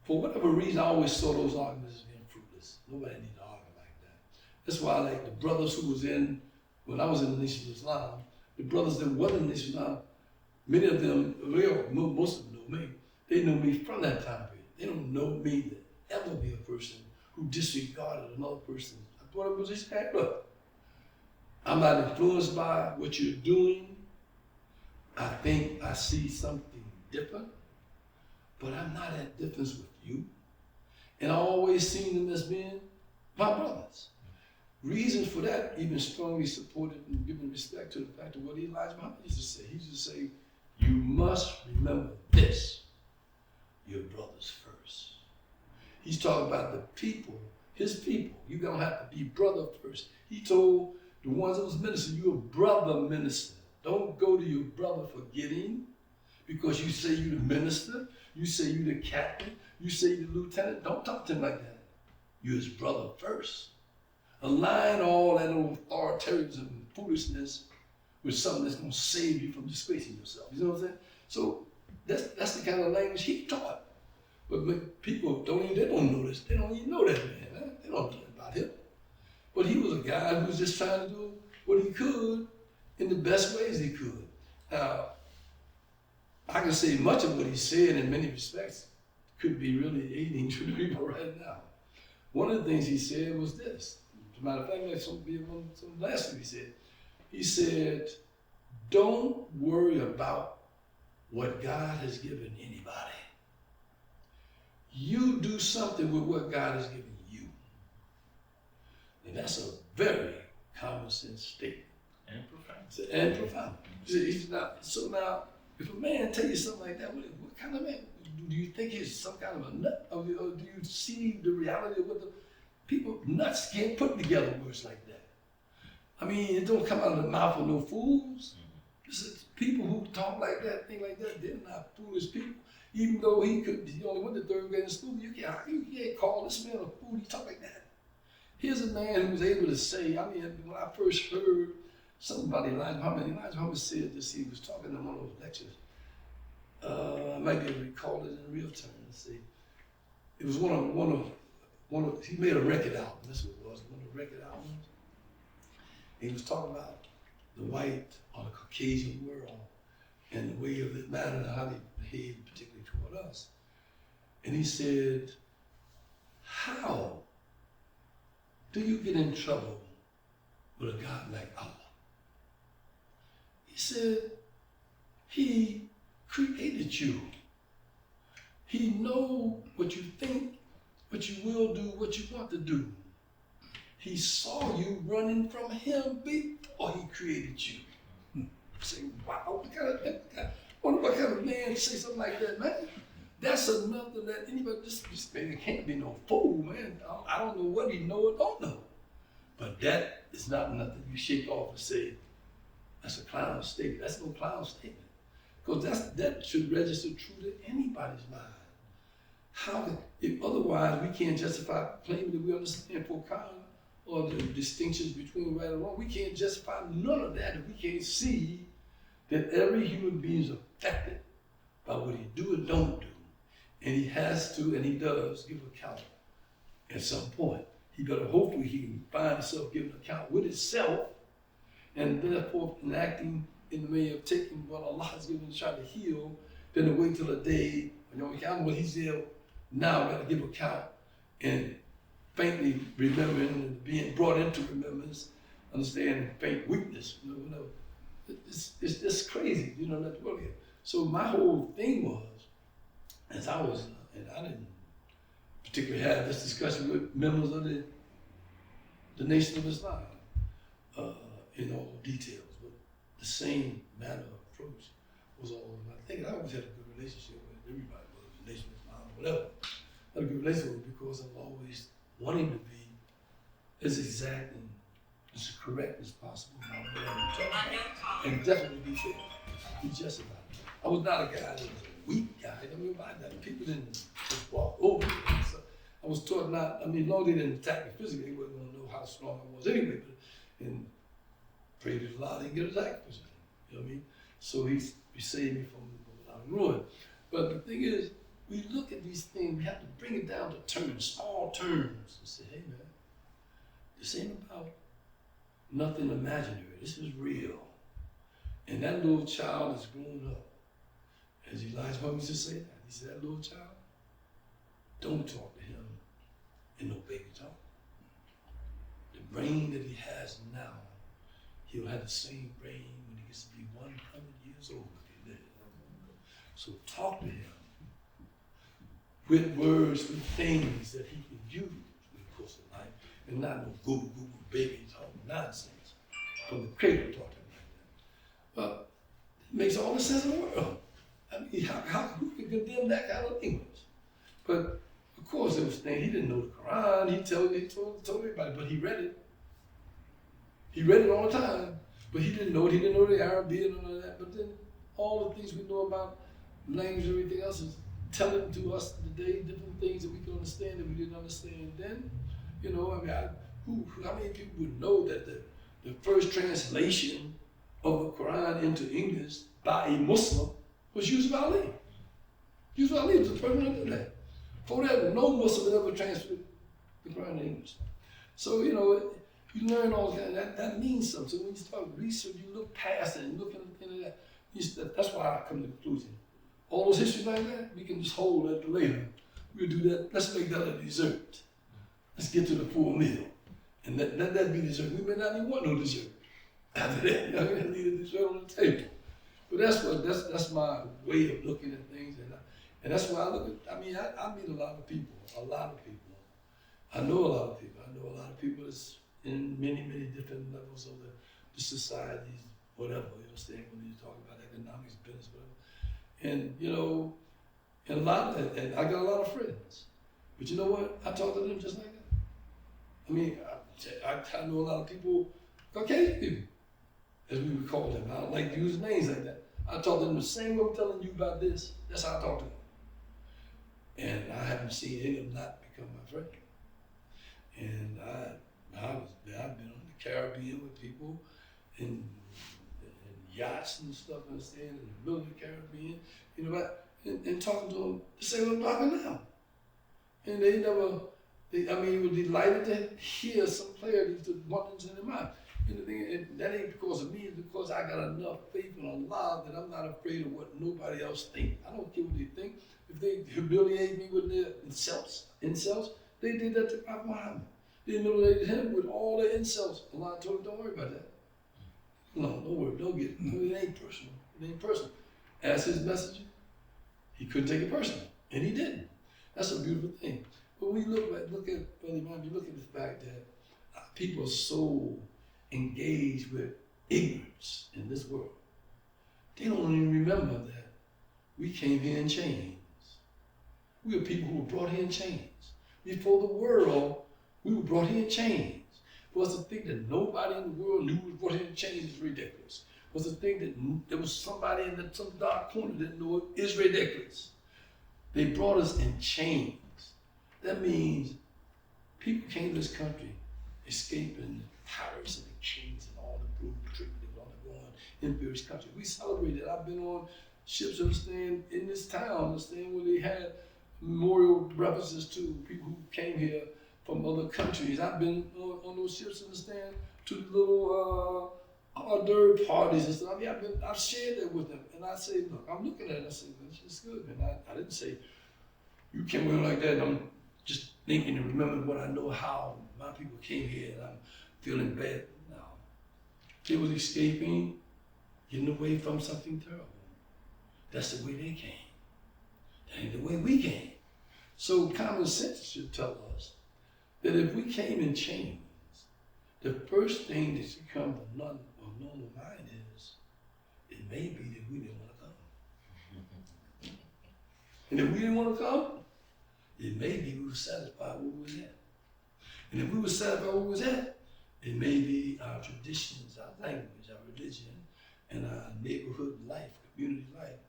For whatever reason, I always saw those arguments as being fruitless. Nobody needs to argue like that. That's why I like the brothers who was in, when I was in the Nation of Islam, the brothers that were in the Nation of Islam, many of them, most of them know me. They know me from that time period. They don't know me to ever be a person who disregarded another person. I brought a position, hey, look, I'm not influenced by what you're doing. I think I see something different, but I'm not at difference with you. And I always seen them as being my brothers. Reasons for that even strongly supported and giving respect to the fact of what Elijah Muhammad used to say. He used to say, you must remember this, your brothers first. He's talking about the people, his people. You don't have to be brother first. He told the ones that was minister, you're a brother minister. Don't go to your brother forgetting because you say you're the minister, you say you're the captain, you say you're the lieutenant. Don't talk to him like that. You're his brother first. Align all that authoritarianism and foolishness with something that's going to save you from disgracing yourself. You know what I'm saying? So that's the kind of language he taught. But people they don't know this. They don't even know that man. They don't know about him. But he was a guy who was just trying to do what he could in the best ways he could. Now, I can say much of what he said in many respects could be really aiding to the people right now. One of the things he said was this. As a matter of fact, that's some last thing he said. He said, don't worry about what God has given anybody. You do something with what God has given you. And that's a very common sense statement. And profound. And profound. He's not, so now, if a man tell you something like that, what kind of man? Do you think he's some kind of a nut? Or do you see the reality of what the people, nuts can't put together words like that? I mean, it don't come out of the mouth of no fools. People who talk like that, think like that, they're not foolish people. Even though he only went to third grade in school, you can't call this man a fool. He talk like that. Here's a man who was able to say, I mean, when I first heard something about Elijah Muhammad said this, he was talking in one of those lectures. I might be able to recall it in real time. Let's see. It was one of he made a record album. This was one of the record albums. And he was talking about the white or the Caucasian world and the way of the manner and how they behave, particularly toward us. And he said, how do you get in trouble with a God like Allah? He said, he created you. He knows what you think, what you will do, what you want to do. He saw you running from him before he created you. Say, wow, what kind of man say something like that, man? That's enough to let anybody, this man can't be no fool, man. I don't know what he know or don't know. But that is not nothing you shake off and say, that's a clown statement. That's no clown statement. Because that should register true to anybody's mind. How, if otherwise we can't justify claiming that we understand Foucault or the distinctions between right and wrong, we can't justify none of that if we can't see that every human being is affected by what he do and don't do. And he has to, and he does, give account at some point. he better hopefully he can find himself giving account with himself, and therefore enacting in the way of taking what Allah has given to try to heal, than to wait till the day, when he's there, now got to give account, and faintly remembering and being brought into remembrance, understanding faint weakness, whatever. It's just crazy, that's what it is. So my whole thing was, as I was, and I didn't particularly have this discussion with members of the Nation of Islam in all details, but the same manner of approach was all. I think I always had a good relationship with everybody, whether the Nation of Islam or whatever. I had a good relationship with because I'm always wanting to be as exact and as correct as possible about what I'm talking about, and definitely be fair. Be just about it. I was not a guy that was a weak guy. I mean, by that, people didn't just walk over me. So I was taught not. I mean, long they didn't attack me physically, they wouldn't want to know how strong I was anyway. But and pray to Allah, they didn't get attacked physically. You know what I mean? So he saved me from a lot of ruin. But the thing is, we look at these things. We have to bring it down to terms, small terms, and say, hey man, this ain't about nothing imaginary. This is real. And that little child is grown up. As Elijah Muhammad used to say that. He said, that little child, don't talk to him in no baby talk. The brain that he has now, he'll have the same brain when he gets to be 100 years old if he lives. So talk to him with words, with things that he can use in the course of life, and not no Google baby talk nonsense. From the cradle talk to him like that. But it makes all the sense in the world. I mean, who can condemn that kind of language? But of course, there was things, he didn't know the Quran, he told everybody, but he read it. He read it all the time, but he didn't know it, he didn't know the Arabic and all of that. But then all the things we know about language and everything else is telling to us today different things that we can understand that we didn't understand then. How many people would know that the first translation of the Quran into English by a Muslim was Yusuf Ali? Yusuf Ali was the person who did that. Before that, no Muslim had ever transferred the Quran to English. So, you learn all that. That means something. So when you start research, you look past it and look into that. That's why I come to the conclusion. All those histories like that, we can just hold that for later. We'll do that. Let's make that a dessert. Let's get to the full meal. And let that be dessert. We may not even want no dessert. After that, we leave the dessert on the table. But that's my way of looking at things. And that's why I look at, I meet a lot of people. I know a lot of people. I know a lot of people that's in many, many different levels of the societies, whatever, you understand, when you talk about economics, business, whatever. And I got a lot of friends. But you know what? I talk to them just like that. I mean, I know a lot of people, Caucasian people, as we would call them. I don't like to use names like that. I talk to them the same way I'm telling you about this. That's how I talk to them. And I haven't seen any of them not become my friend. And I've been on the Caribbean with people in yachts and stuff, understand, in the middle of the Caribbean, and talking to them the same way I'm talking now. And they were delighted to hear some clarity to what is in their mind. And that ain't because of me, it's because I got enough faith in Allah that I'm not afraid of what nobody else thinks. I don't care what they think. If they humiliate me with their incels, they did that to Prophet Muhammad. They humiliated him with all their incels. Allah told him, don't worry about that. No, don't worry, don't get it. No, it ain't personal. It ain't personal. As his messenger, he couldn't take it personal, and he didn't. That's a beautiful thing. But we look at Brother Imam, you look at the fact that people are so engaged with ignorance in this world. They don't even remember that we came here in chains. We were people who were brought here in chains. Before the world, we were brought here in chains. For us to think that nobody in the world knew we were brought here in chains is ridiculous. For us to think that there was somebody in some dark corner that didn't know it is ridiculous. They brought us in chains. That means people came to this country escaping the pirates and the kings and all the brutal treatment they were undergoing in various countries. We celebrated. I've been on ships, understand, in this town, understand, where they had memorial references to people who came here from other countries. I've been on those ships, understand, to the little hors d'oeuvre parties and stuff. I mean, I've shared that with them, and I say, look, I'm looking at it. I say, this is good, and I didn't say you came in like that. And I'm just thinking and remembering what I know how my people came here, and I'm feeling bad. No, they was escaping, getting away from something terrible. That's the way they came. That ain't the way we came. So common sense should tell us that if we came in chains, the first thing that should come to normal mind is, it may be that we didn't want to come. And if we didn't want to come, it may be we were satisfied where we was at. And if we were satisfied where we was at, it may be our traditions, our language, our religion, and our neighborhood life, community life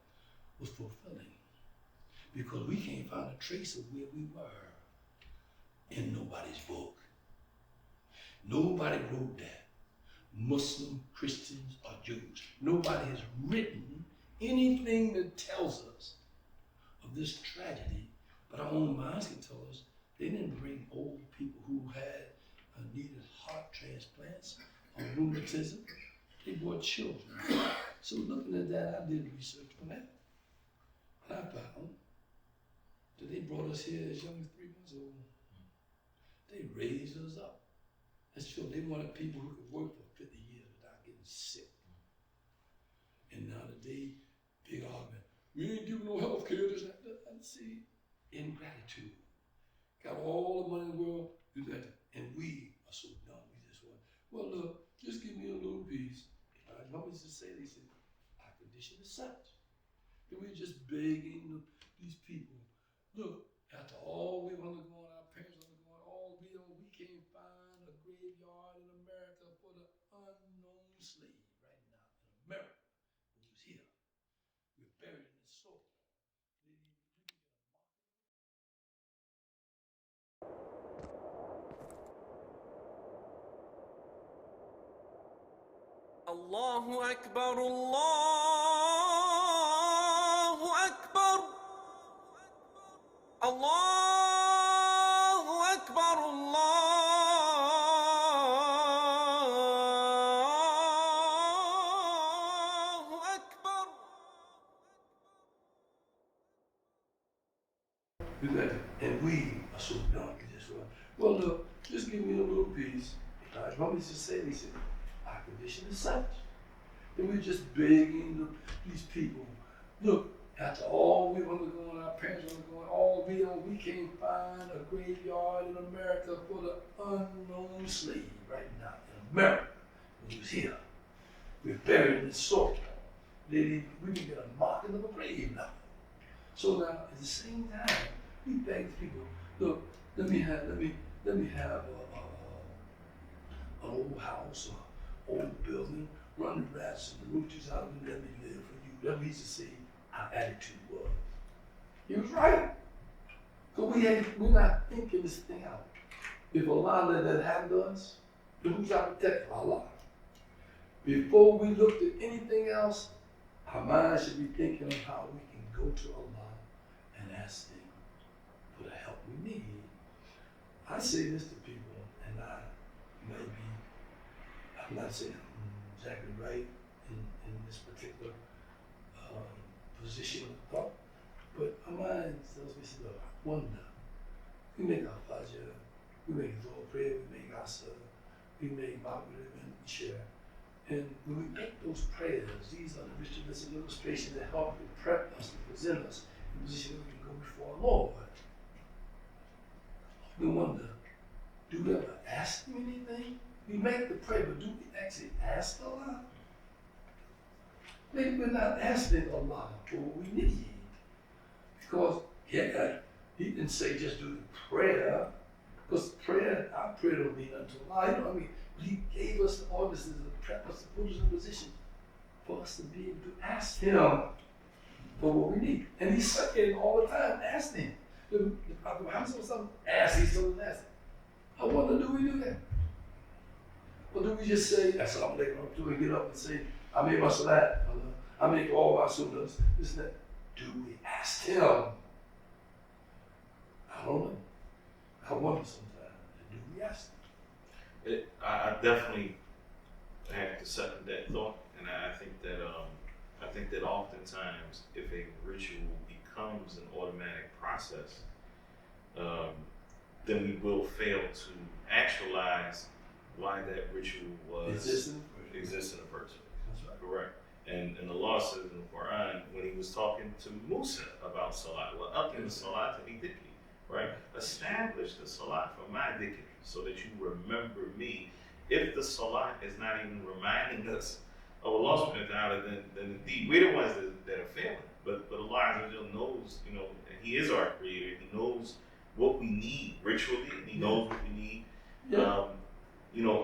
was fulfilling. Because we can't find a trace of where we were in nobody's book. Nobody wrote that. Muslim, Christians, or Jews. Nobody has written anything that tells us of this tragedy, but our own minds can tell us they didn't bring old people who had needed heart transplants or rheumatism. They brought children. So looking at that, I did research on that. And I found that they brought us here as young as 3 months old. They raised us up. That's true. They wanted people who could work for 50 years without getting sick. And now today, big argument. We ain't giving no health care. And see, ingratitude. Got all the money in the world, do that. And we are so dumb. We just want, well, look, just give me a little piece. If I want me to say, they said, our condition is such. And we're just begging these people. Look, after all we've undergone, our parents undergone, all we can't find a graveyard in America for the unknown slave right now in America who's here. We're buried in the soil. Allahu Akbar, Allahu Akbar, Allahu Akbar, Allahu Akbar. And we are so dumb. Well, look, just give me a little piece. If I want me to say, they said, our condition is such. And we're just begging these people. Look, after all we've undergone, our parents undergone, all we can't find a graveyard in America for the unknown slave right now in America who's here. We're buried in the soil. We can get a marking of a grave now. So now, at the same time, we beg people, look, let me have an old house or old building, run the rats and the roaches out and let me live for you. That we used to say our attitude was. He was right. Because we're not thinking this thing out. If Allah let that happen to us, then who's our protector? Allah. Before we looked at anything else, our minds should be thinking of how we can go to Allah and ask Him for the help we need. I say this to people, and I'm not saying I'm exactly right in this particular position of thought, but our mind tells me, look, I wonder. We make our fajr, we make Zohar prayer, we make Asr, we make Maghrib and Isha. And when we make those prayers, these are the rituals and illustrations that help to prep us, to present us in a position where we can go before our Lord. We wonder, do we ever ask Him anything? We make the prayer, but do we actually ask Allah? Maybe we're not asking Allah for what we need. Because He didn't say just do the prayer, because our prayer don't mean unto Allah. You know what I mean? But He gave us the ordinances to prep us, to put us in a position for us to be able to ask Him for what we need. And He's saying all the time, ask Him. The Prophet Muhammad asked, He told us ask Him. I wonder, do we do that? Or do we just say, Assalamu alaikum, do we get up and say, I made my salat, I make all my sunnahs, this and that. Do we ask Him? I don't know. I wonder sometimes. gas. I definitely have to second that thought, and I think that oftentimes if a ritual becomes an automatic process, then we will fail to actualize why that ritual exists in the first place. That's right. Correct. And Allah says in the Quran, when he was talking to Musa about Salat, وَأَقِمْ الصَّلَاةَ لِذِكْرِي, right? Establish the Salat for my dhikr, so that you remember me. If the Salat is not even reminding us of Allah subhanahu wa ta'ala, then indeed we're the ones that are failing. But Allah knows, and He is our creator. He knows what we need ritually, and He knows what we need,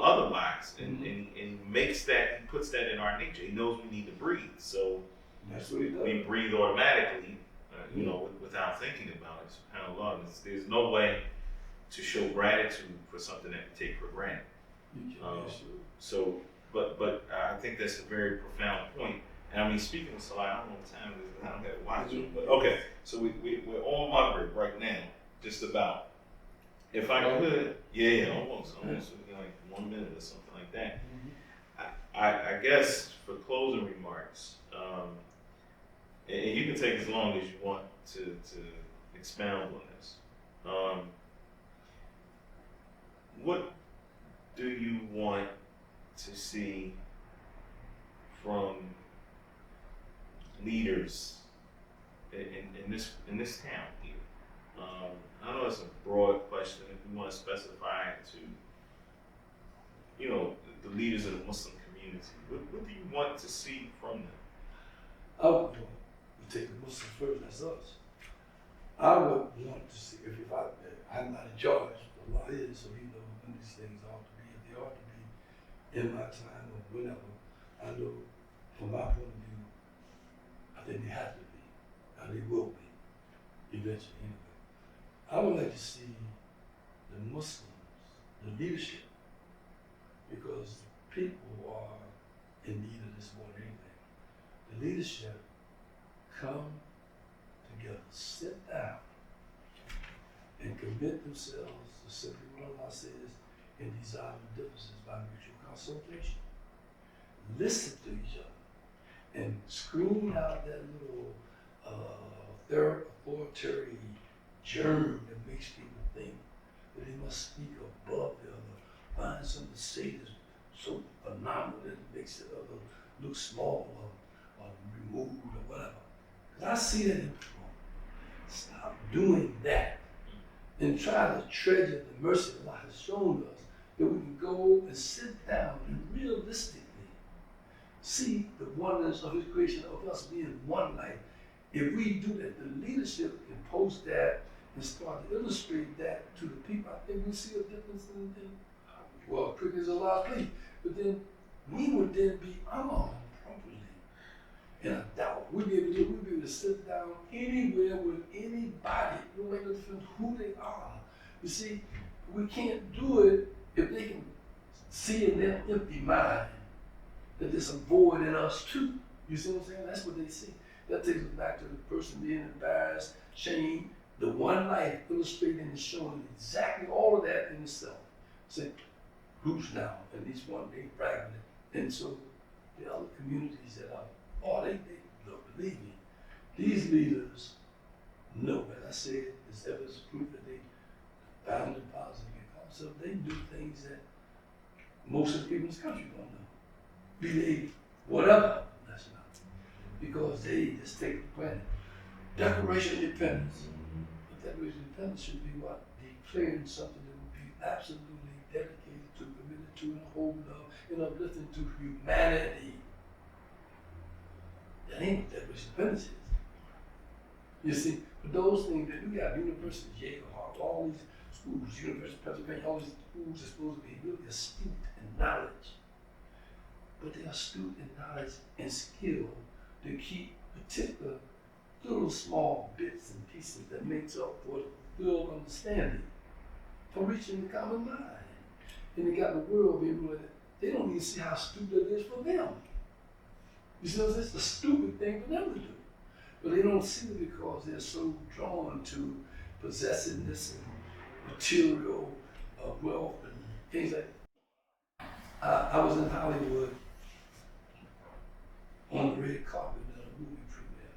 otherwise. And He makes that, He puts that in our nature. He knows we need to breathe. So that's what He does. We breathe automatically, without thinking about it. SubhanAllah. There's no way to show gratitude for something that we take for granted. But I think that's a very profound point. And I mean, speaking of Salah, I don't know what time it is, but I don't have to watch it. But okay, so we're on Maghrib right now, just about. If I could, almost like 1 minute or something like that. I guess for closing remarks, and you can take as long as you want to expound on this. What do you want to see from leaders in this town here? I know it's a broad question. If you want to specify it to, the leaders of the Muslim community, what do you want to see from them? I would take the Muslims first. That's us. I would want to see I'm not in charge. Allah is, so He knows when these things ought to be. If they ought to be in my time or whenever, I know from my point of view, I think they have to be, and they will be, eventually anyway. I would like to see the Muslims, the leadership, because people are in need of this more than anything. The leadership come together, sit down, and commit themselves to simply what Allah says in dissolve the differences by mutual consultation. Listen to each other and screen out that little third authoritarian germ that makes people think that they must speak above the other, find something to say that's so phenomenal that it makes the other look small or removed or whatever. Because I see that in people. Stop doing that and try to treasure the mercy that Allah has shown us, that we can go and sit down and realistically see the oneness of His creation, of us being one life. If we do that, the leadership can post that and start to illustrate that to the people. I think we see a difference in quick as Allah please. But then we would then be armed properly. And I doubt we'd be able to sit down anywhere with anybody, no matter who they are. You see, we can't do it if they can see in their empty mind that there's a void in us too. You see what I'm saying? That's what they see. That takes us back to the person being embarrassed, shame, the one life illustrating and showing exactly all of that in itself. Say, who's now? And each one, they fragment. And so the other communities that are, they look, believe me, these leaders know, as I said, there's evidence of proof that they found in positive income. So they do things that most of the people in this country don't know. Be they whatever nationality, because they just take it for granted. Declaration of Independence. The Declaration of Independence should be what? Declaring something that would be absolutely dedicated to, committed to, and hold up, and uplifting to humanity. That ain't what Declaration of Independence is. You see, for those things that we got, universities, Yale, Harvard, all these schools, University of Pennsylvania, all these schools are supposed to be really astute in knowledge. But they are astute in knowledge and skill to keep particular little small bits and pieces that makes up for the full understanding for reaching the common mind. And they got the world being able to, they don't even see how stupid it is for them. You see what I'm saying? It's a stupid thing for them to do. But they don't see it because they're so drawn to possessiveness and material wealth and things like I was in Hollywood on the red carpet at a movie premiere,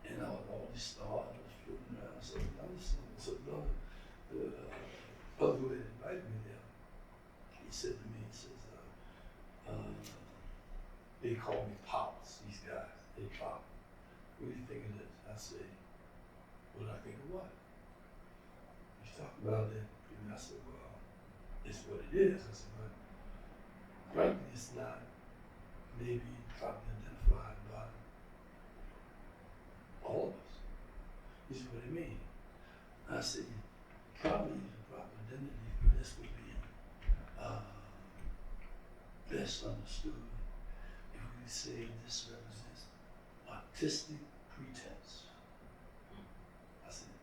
and all these stars was floating around. So I was saying, so the other who had invited me there, he said to me, he says, they call me Pops, these guys, they Pop. What do you think of this? I say, what do I think of what? He's talking about that, and I said, well, it's what it is. I said, but frankly, it's not maybe probably identified by all of us. He said, what do you mean? I said, probably the proper identity for this would be best understood if we say this represents artistic pretense. I said,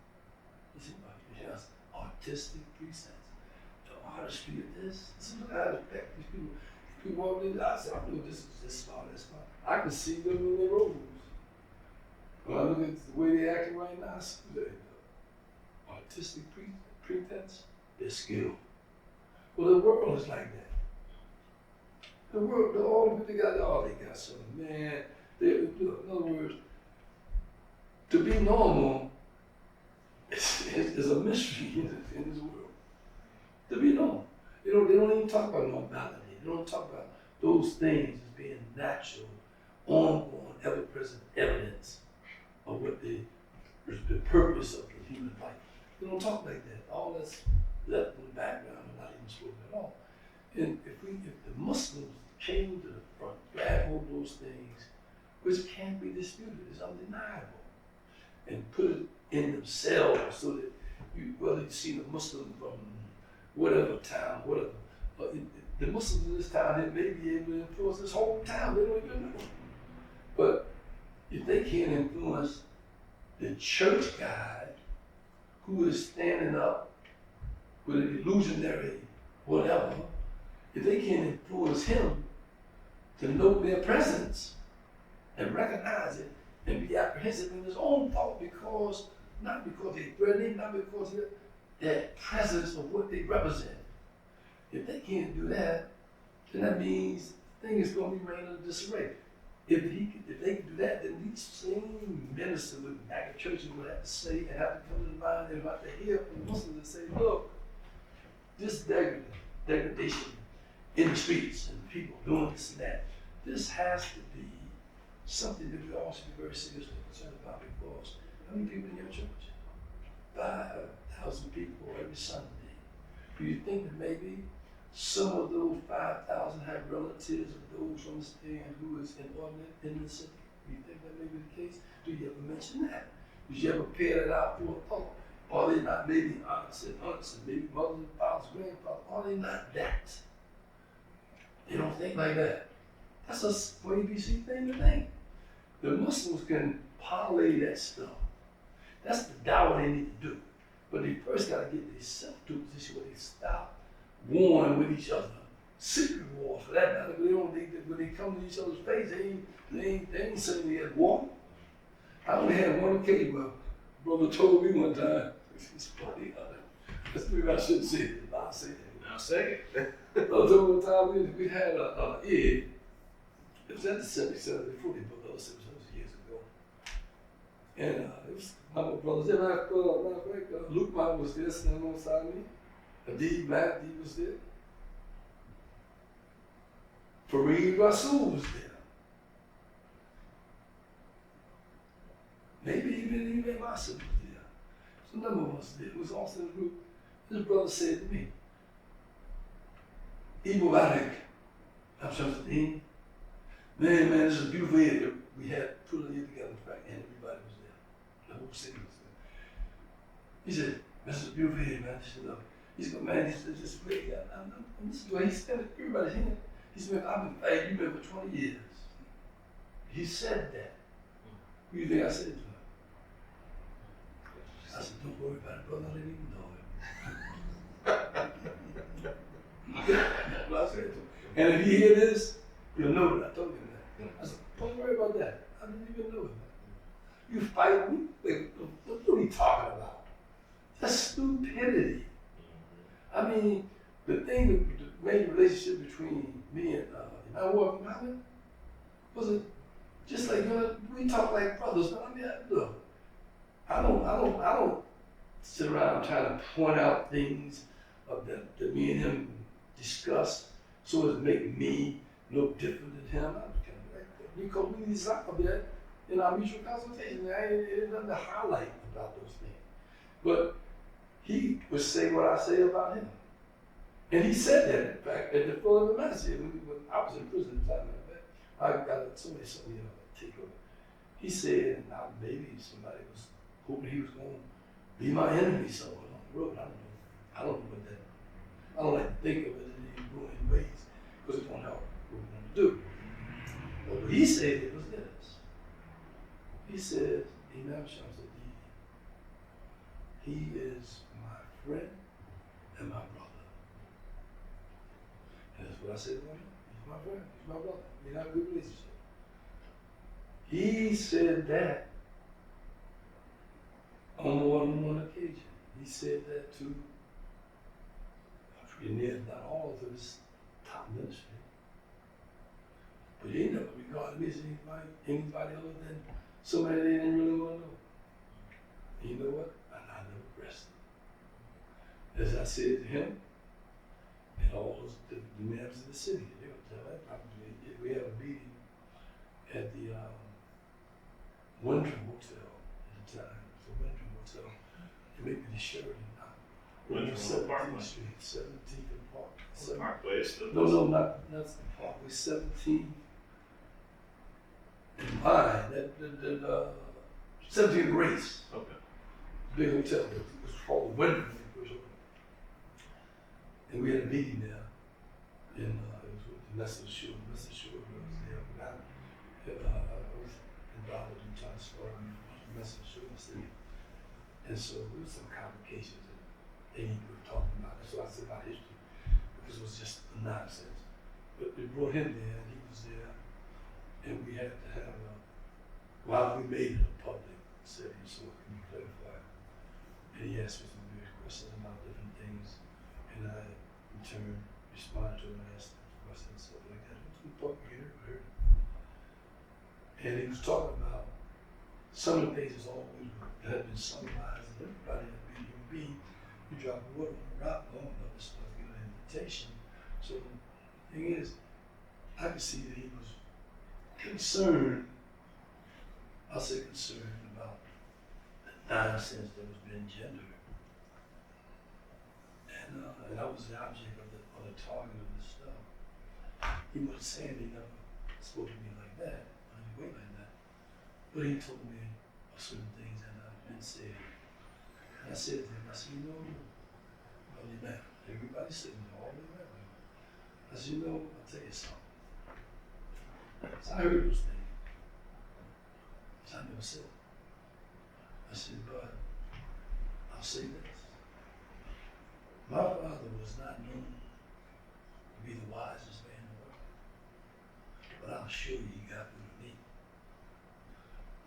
you see, yes, artistic pretense. The artistry of this is what I expect these people. People walk in, I said, I know this is this spot, this spot. I can see them in their robes. When I look at the way they're acting right now, I see that artistic pretense, their skill. Well, the world is like that. The world, all the people they got something, man. Look, in other words, to be normal is a mystery in this world. To be normal. They don't even talk about normality. They don't talk about those things as being natural, ongoing, ever-present evidence of what the purpose of the human life. They don't talk like that. All that's left in the background and not even spoken at all. And if the Muslims came to the front, grab hold of those things, which can't be disputed, it's undeniable, and put it in themselves so that whether you see the Muslim from whatever town, whatever, the Muslims in this town, they may be able to influence this whole town, they don't even know. But if they can't influence the church guy who is standing up with an illusionary whatever, if they can't influence him to know their presence and recognize it and be apprehensive in his own thought not because they threaten him, not because of their presence of what they represent. If they can't do that, then that means things are going to remain in disarray. If they can do that, then these same ministers with mega churches would have to say and have to come to the mind and have to hear from Muslims and say, look, this degradation in the streets and people doing this and that, this has to be something that we all should be very seriously concerned about, because how many people in your church? 5,000 people every Sunday. Do you think that maybe some of those 5,000 have relatives of those from the stand who is inordinate in the city? Do you think that may be the case? Do you ever mention that? Did you ever pair that out for a thought? Are they not maybe aunts and maybe mothers and fathers, grandfathers? Are they not that? They don't think like that. That's a ABC thing to think. The Muslims can parlay that stuff. That's the dawah they need to do. But they first got to get themselves to a position where they stop warring with each other. Secret war, for that matter. When they come to each other's face, they ain't saying they at war. I only had one occasion where brother told me one time, it's funny, that's maybe I shouldn't say it, but I'll say it. I'll say it. Brother told me one time we had a egg. It was at the 77 before they put those, it was years ago. And it was my brothers there. Matter of fact, Luke Mine was there standing on the side of me. Matt D was there. Fareed Rasul was there. Maybe even Masa was there. So a number of us there. It was also in the group. This brother said to me, Ibu Barak, I'm Shamsuddin. Man, this is a beautiful area. We had put a year together, in fact, and everybody was there. The whole city was there. He said, this is a beautiful area, man. He said, man, this is just great. This is where he said everybody's here. He said, I've been fighting you man for 20 years. He said that. What do you think I said to him? I said, don't worry about it, brother. I didn't even know it. That's what I said to him. And if you hear this, you'll know that I told him that. I said, don't worry about that. I didn't even know it. You fight me? What are you talking about? That's stupidity. I mean, the thing that made the relationship between me and Imam Walker Mohammed was it just like, we talk like brothers. But I mean, look, I don't sit around trying to point out things that me and him discuss so as to make me look different than him. I'm kind of like, because we resolved that in our mutual consultation. Ain't nothing to highlight about those things. But he would say what I say about him. And he said that, in fact, at the full of the message. When I was in prison at the time, I got somebody take over. He said, now maybe somebody was hoping he was going to be my enemy somewhere on the road. I don't know what that. I don't like to think of it in any ruined ways because it won't help what we want to do. But what he said it was this. He said, Imam Shamsuddin, he is my friend and my brother. And that's what I said to him. He's my friend, he's my brother. We have a good relationship. He said that on more than one occasion. He said that to pretty near not all of his top ministry. But he never regarded me as anybody other than somebody they didn't really want to know. And you know what? I never rested. As I said to him, and all those the mayors of the city, they would tell that probably we have a meeting at the Winthrop Hotel at the time. It was the Winthrop Hotel. It may be the Sheridan now. Winthrop Parkway. 17th and Park. Parkway is still. No, not the Parkway. 17th and mine. That 17th Race. Okay. Big hotel. It was called the Winthrop. And we had a meeting there. And it was with Lester Shore. Lester Shore was there. I was involved in trying to start Lester Shore City. And so there was some complications that they were talking about. That's what I said about history. Because it was just nonsense. But they brought him there and he was there. And we had to have while we made it a public setting, so it can be clarified. And he asked me some weird questions about different things. And I in turn responded to him and asked questions and stuff like that. It was a public hearing. And he was talking about some of the things that's always that had been summarized, and everybody had been human being. You drop a wood on the rock, long enough, this stuff, get an invitation. So the thing is, I could see that he was concerned, I'll say concerned about the nonsense that was being gendered. And I was the object of the target of this stuff. He wasn't saying he never spoke to me like that, or any way like that. But he told me certain things that I've been said. And I said to him, I said, Brother man, everybody's sitting there all the way around. I said, I'll tell you something. So I heard those things. So I never said it. I said, but I'll say this. My father was not known to be the wisest man in the world. But I'll show you he got through to me.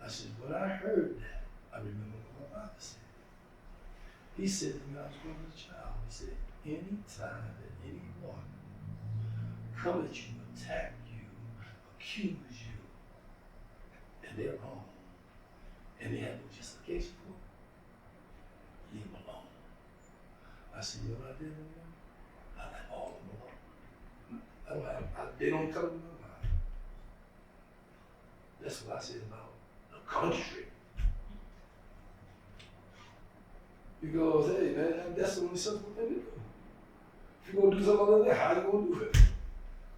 I said, when I heard that, I remember what my father said. He said to me, I was growing as a child, he said, any time that anyone come at you, attack you, accuse you, and they're wrong, and they have no justification for it, leave them alone. I said, you know what I did with them? I let all of them alone. They don't come to my mind. That's what I said about the country. Because, hey man, that's the only sensible thing to do. If you're gonna do something like that, how you gonna do it?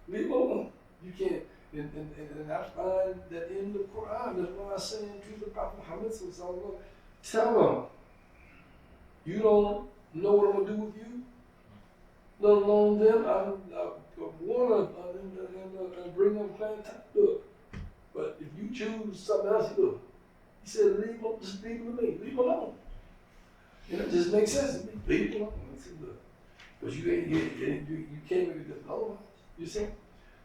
Leave them alone. You can't, and I find that in the Quran, that's why I say to the Prophet Muhammad, tell them, you don't know what I'm gonna do with you, let alone them. I want to bring them playing time. Look, but if you choose something else, look. He said, just leave them to me. Leave them alone. You know, it just makes sense to me. Leave them alone. I said, look, but you can't make it different otherwise. You see?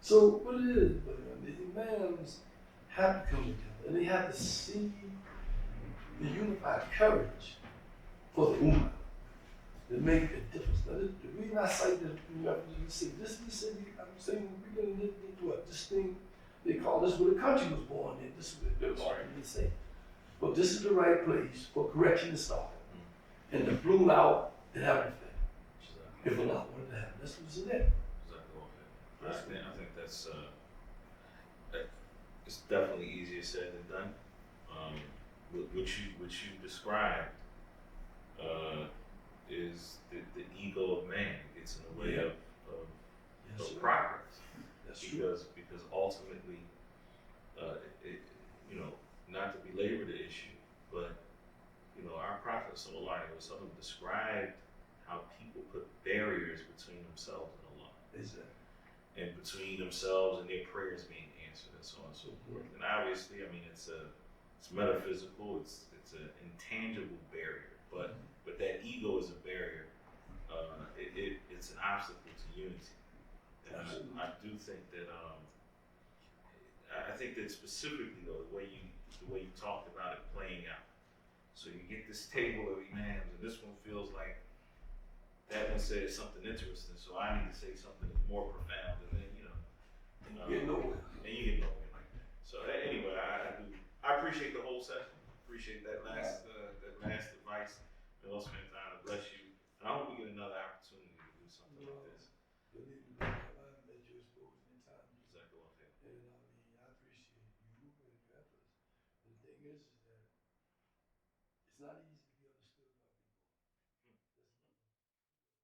So what it is, but the imams have to come together, and they have to see the unified courage for the ummah. that make a difference. Now, the reason I cite this, you see, this is the city, I'm saying, we're gonna do what? This thing, they call this where the country was born in. This is what they're Right. they say. But this is the right place for correction to start. And the blue out and everything. If a lot wanted to happen, that's what's in there. Exactly. I think that's it's definitely easier said than done. What you described is the ego of man gets in the way of Yes, sir. progress. That's true. Because ultimately, you know, not to belabor the issue, but you know, our prophet sallallahu alaihi wasallam described how people put barriers between themselves and Allah, Exactly. and between themselves and their prayers being answered, and so on and so forth. And obviously, I mean, it's metaphysical, it's an intangible barrier, but that ego is a barrier. It's an obstacle to unity. And I do think that I think that specifically though the way you talked about it playing out. So you get this table of imams, and this one feels like that one said something interesting, so I need to say something more profound, and then you Get nowhere. and you get nowhere like that. So anyway, I appreciate the whole session. Appreciate that last advice. May Allah subhanahu wa ta'ala bless you, and I hope we get another opportunity to do something like this. Believe me, I've met you exposed in time. Exactly. And I mean, I appreciate you and your efforts. The thing is that it's not easy.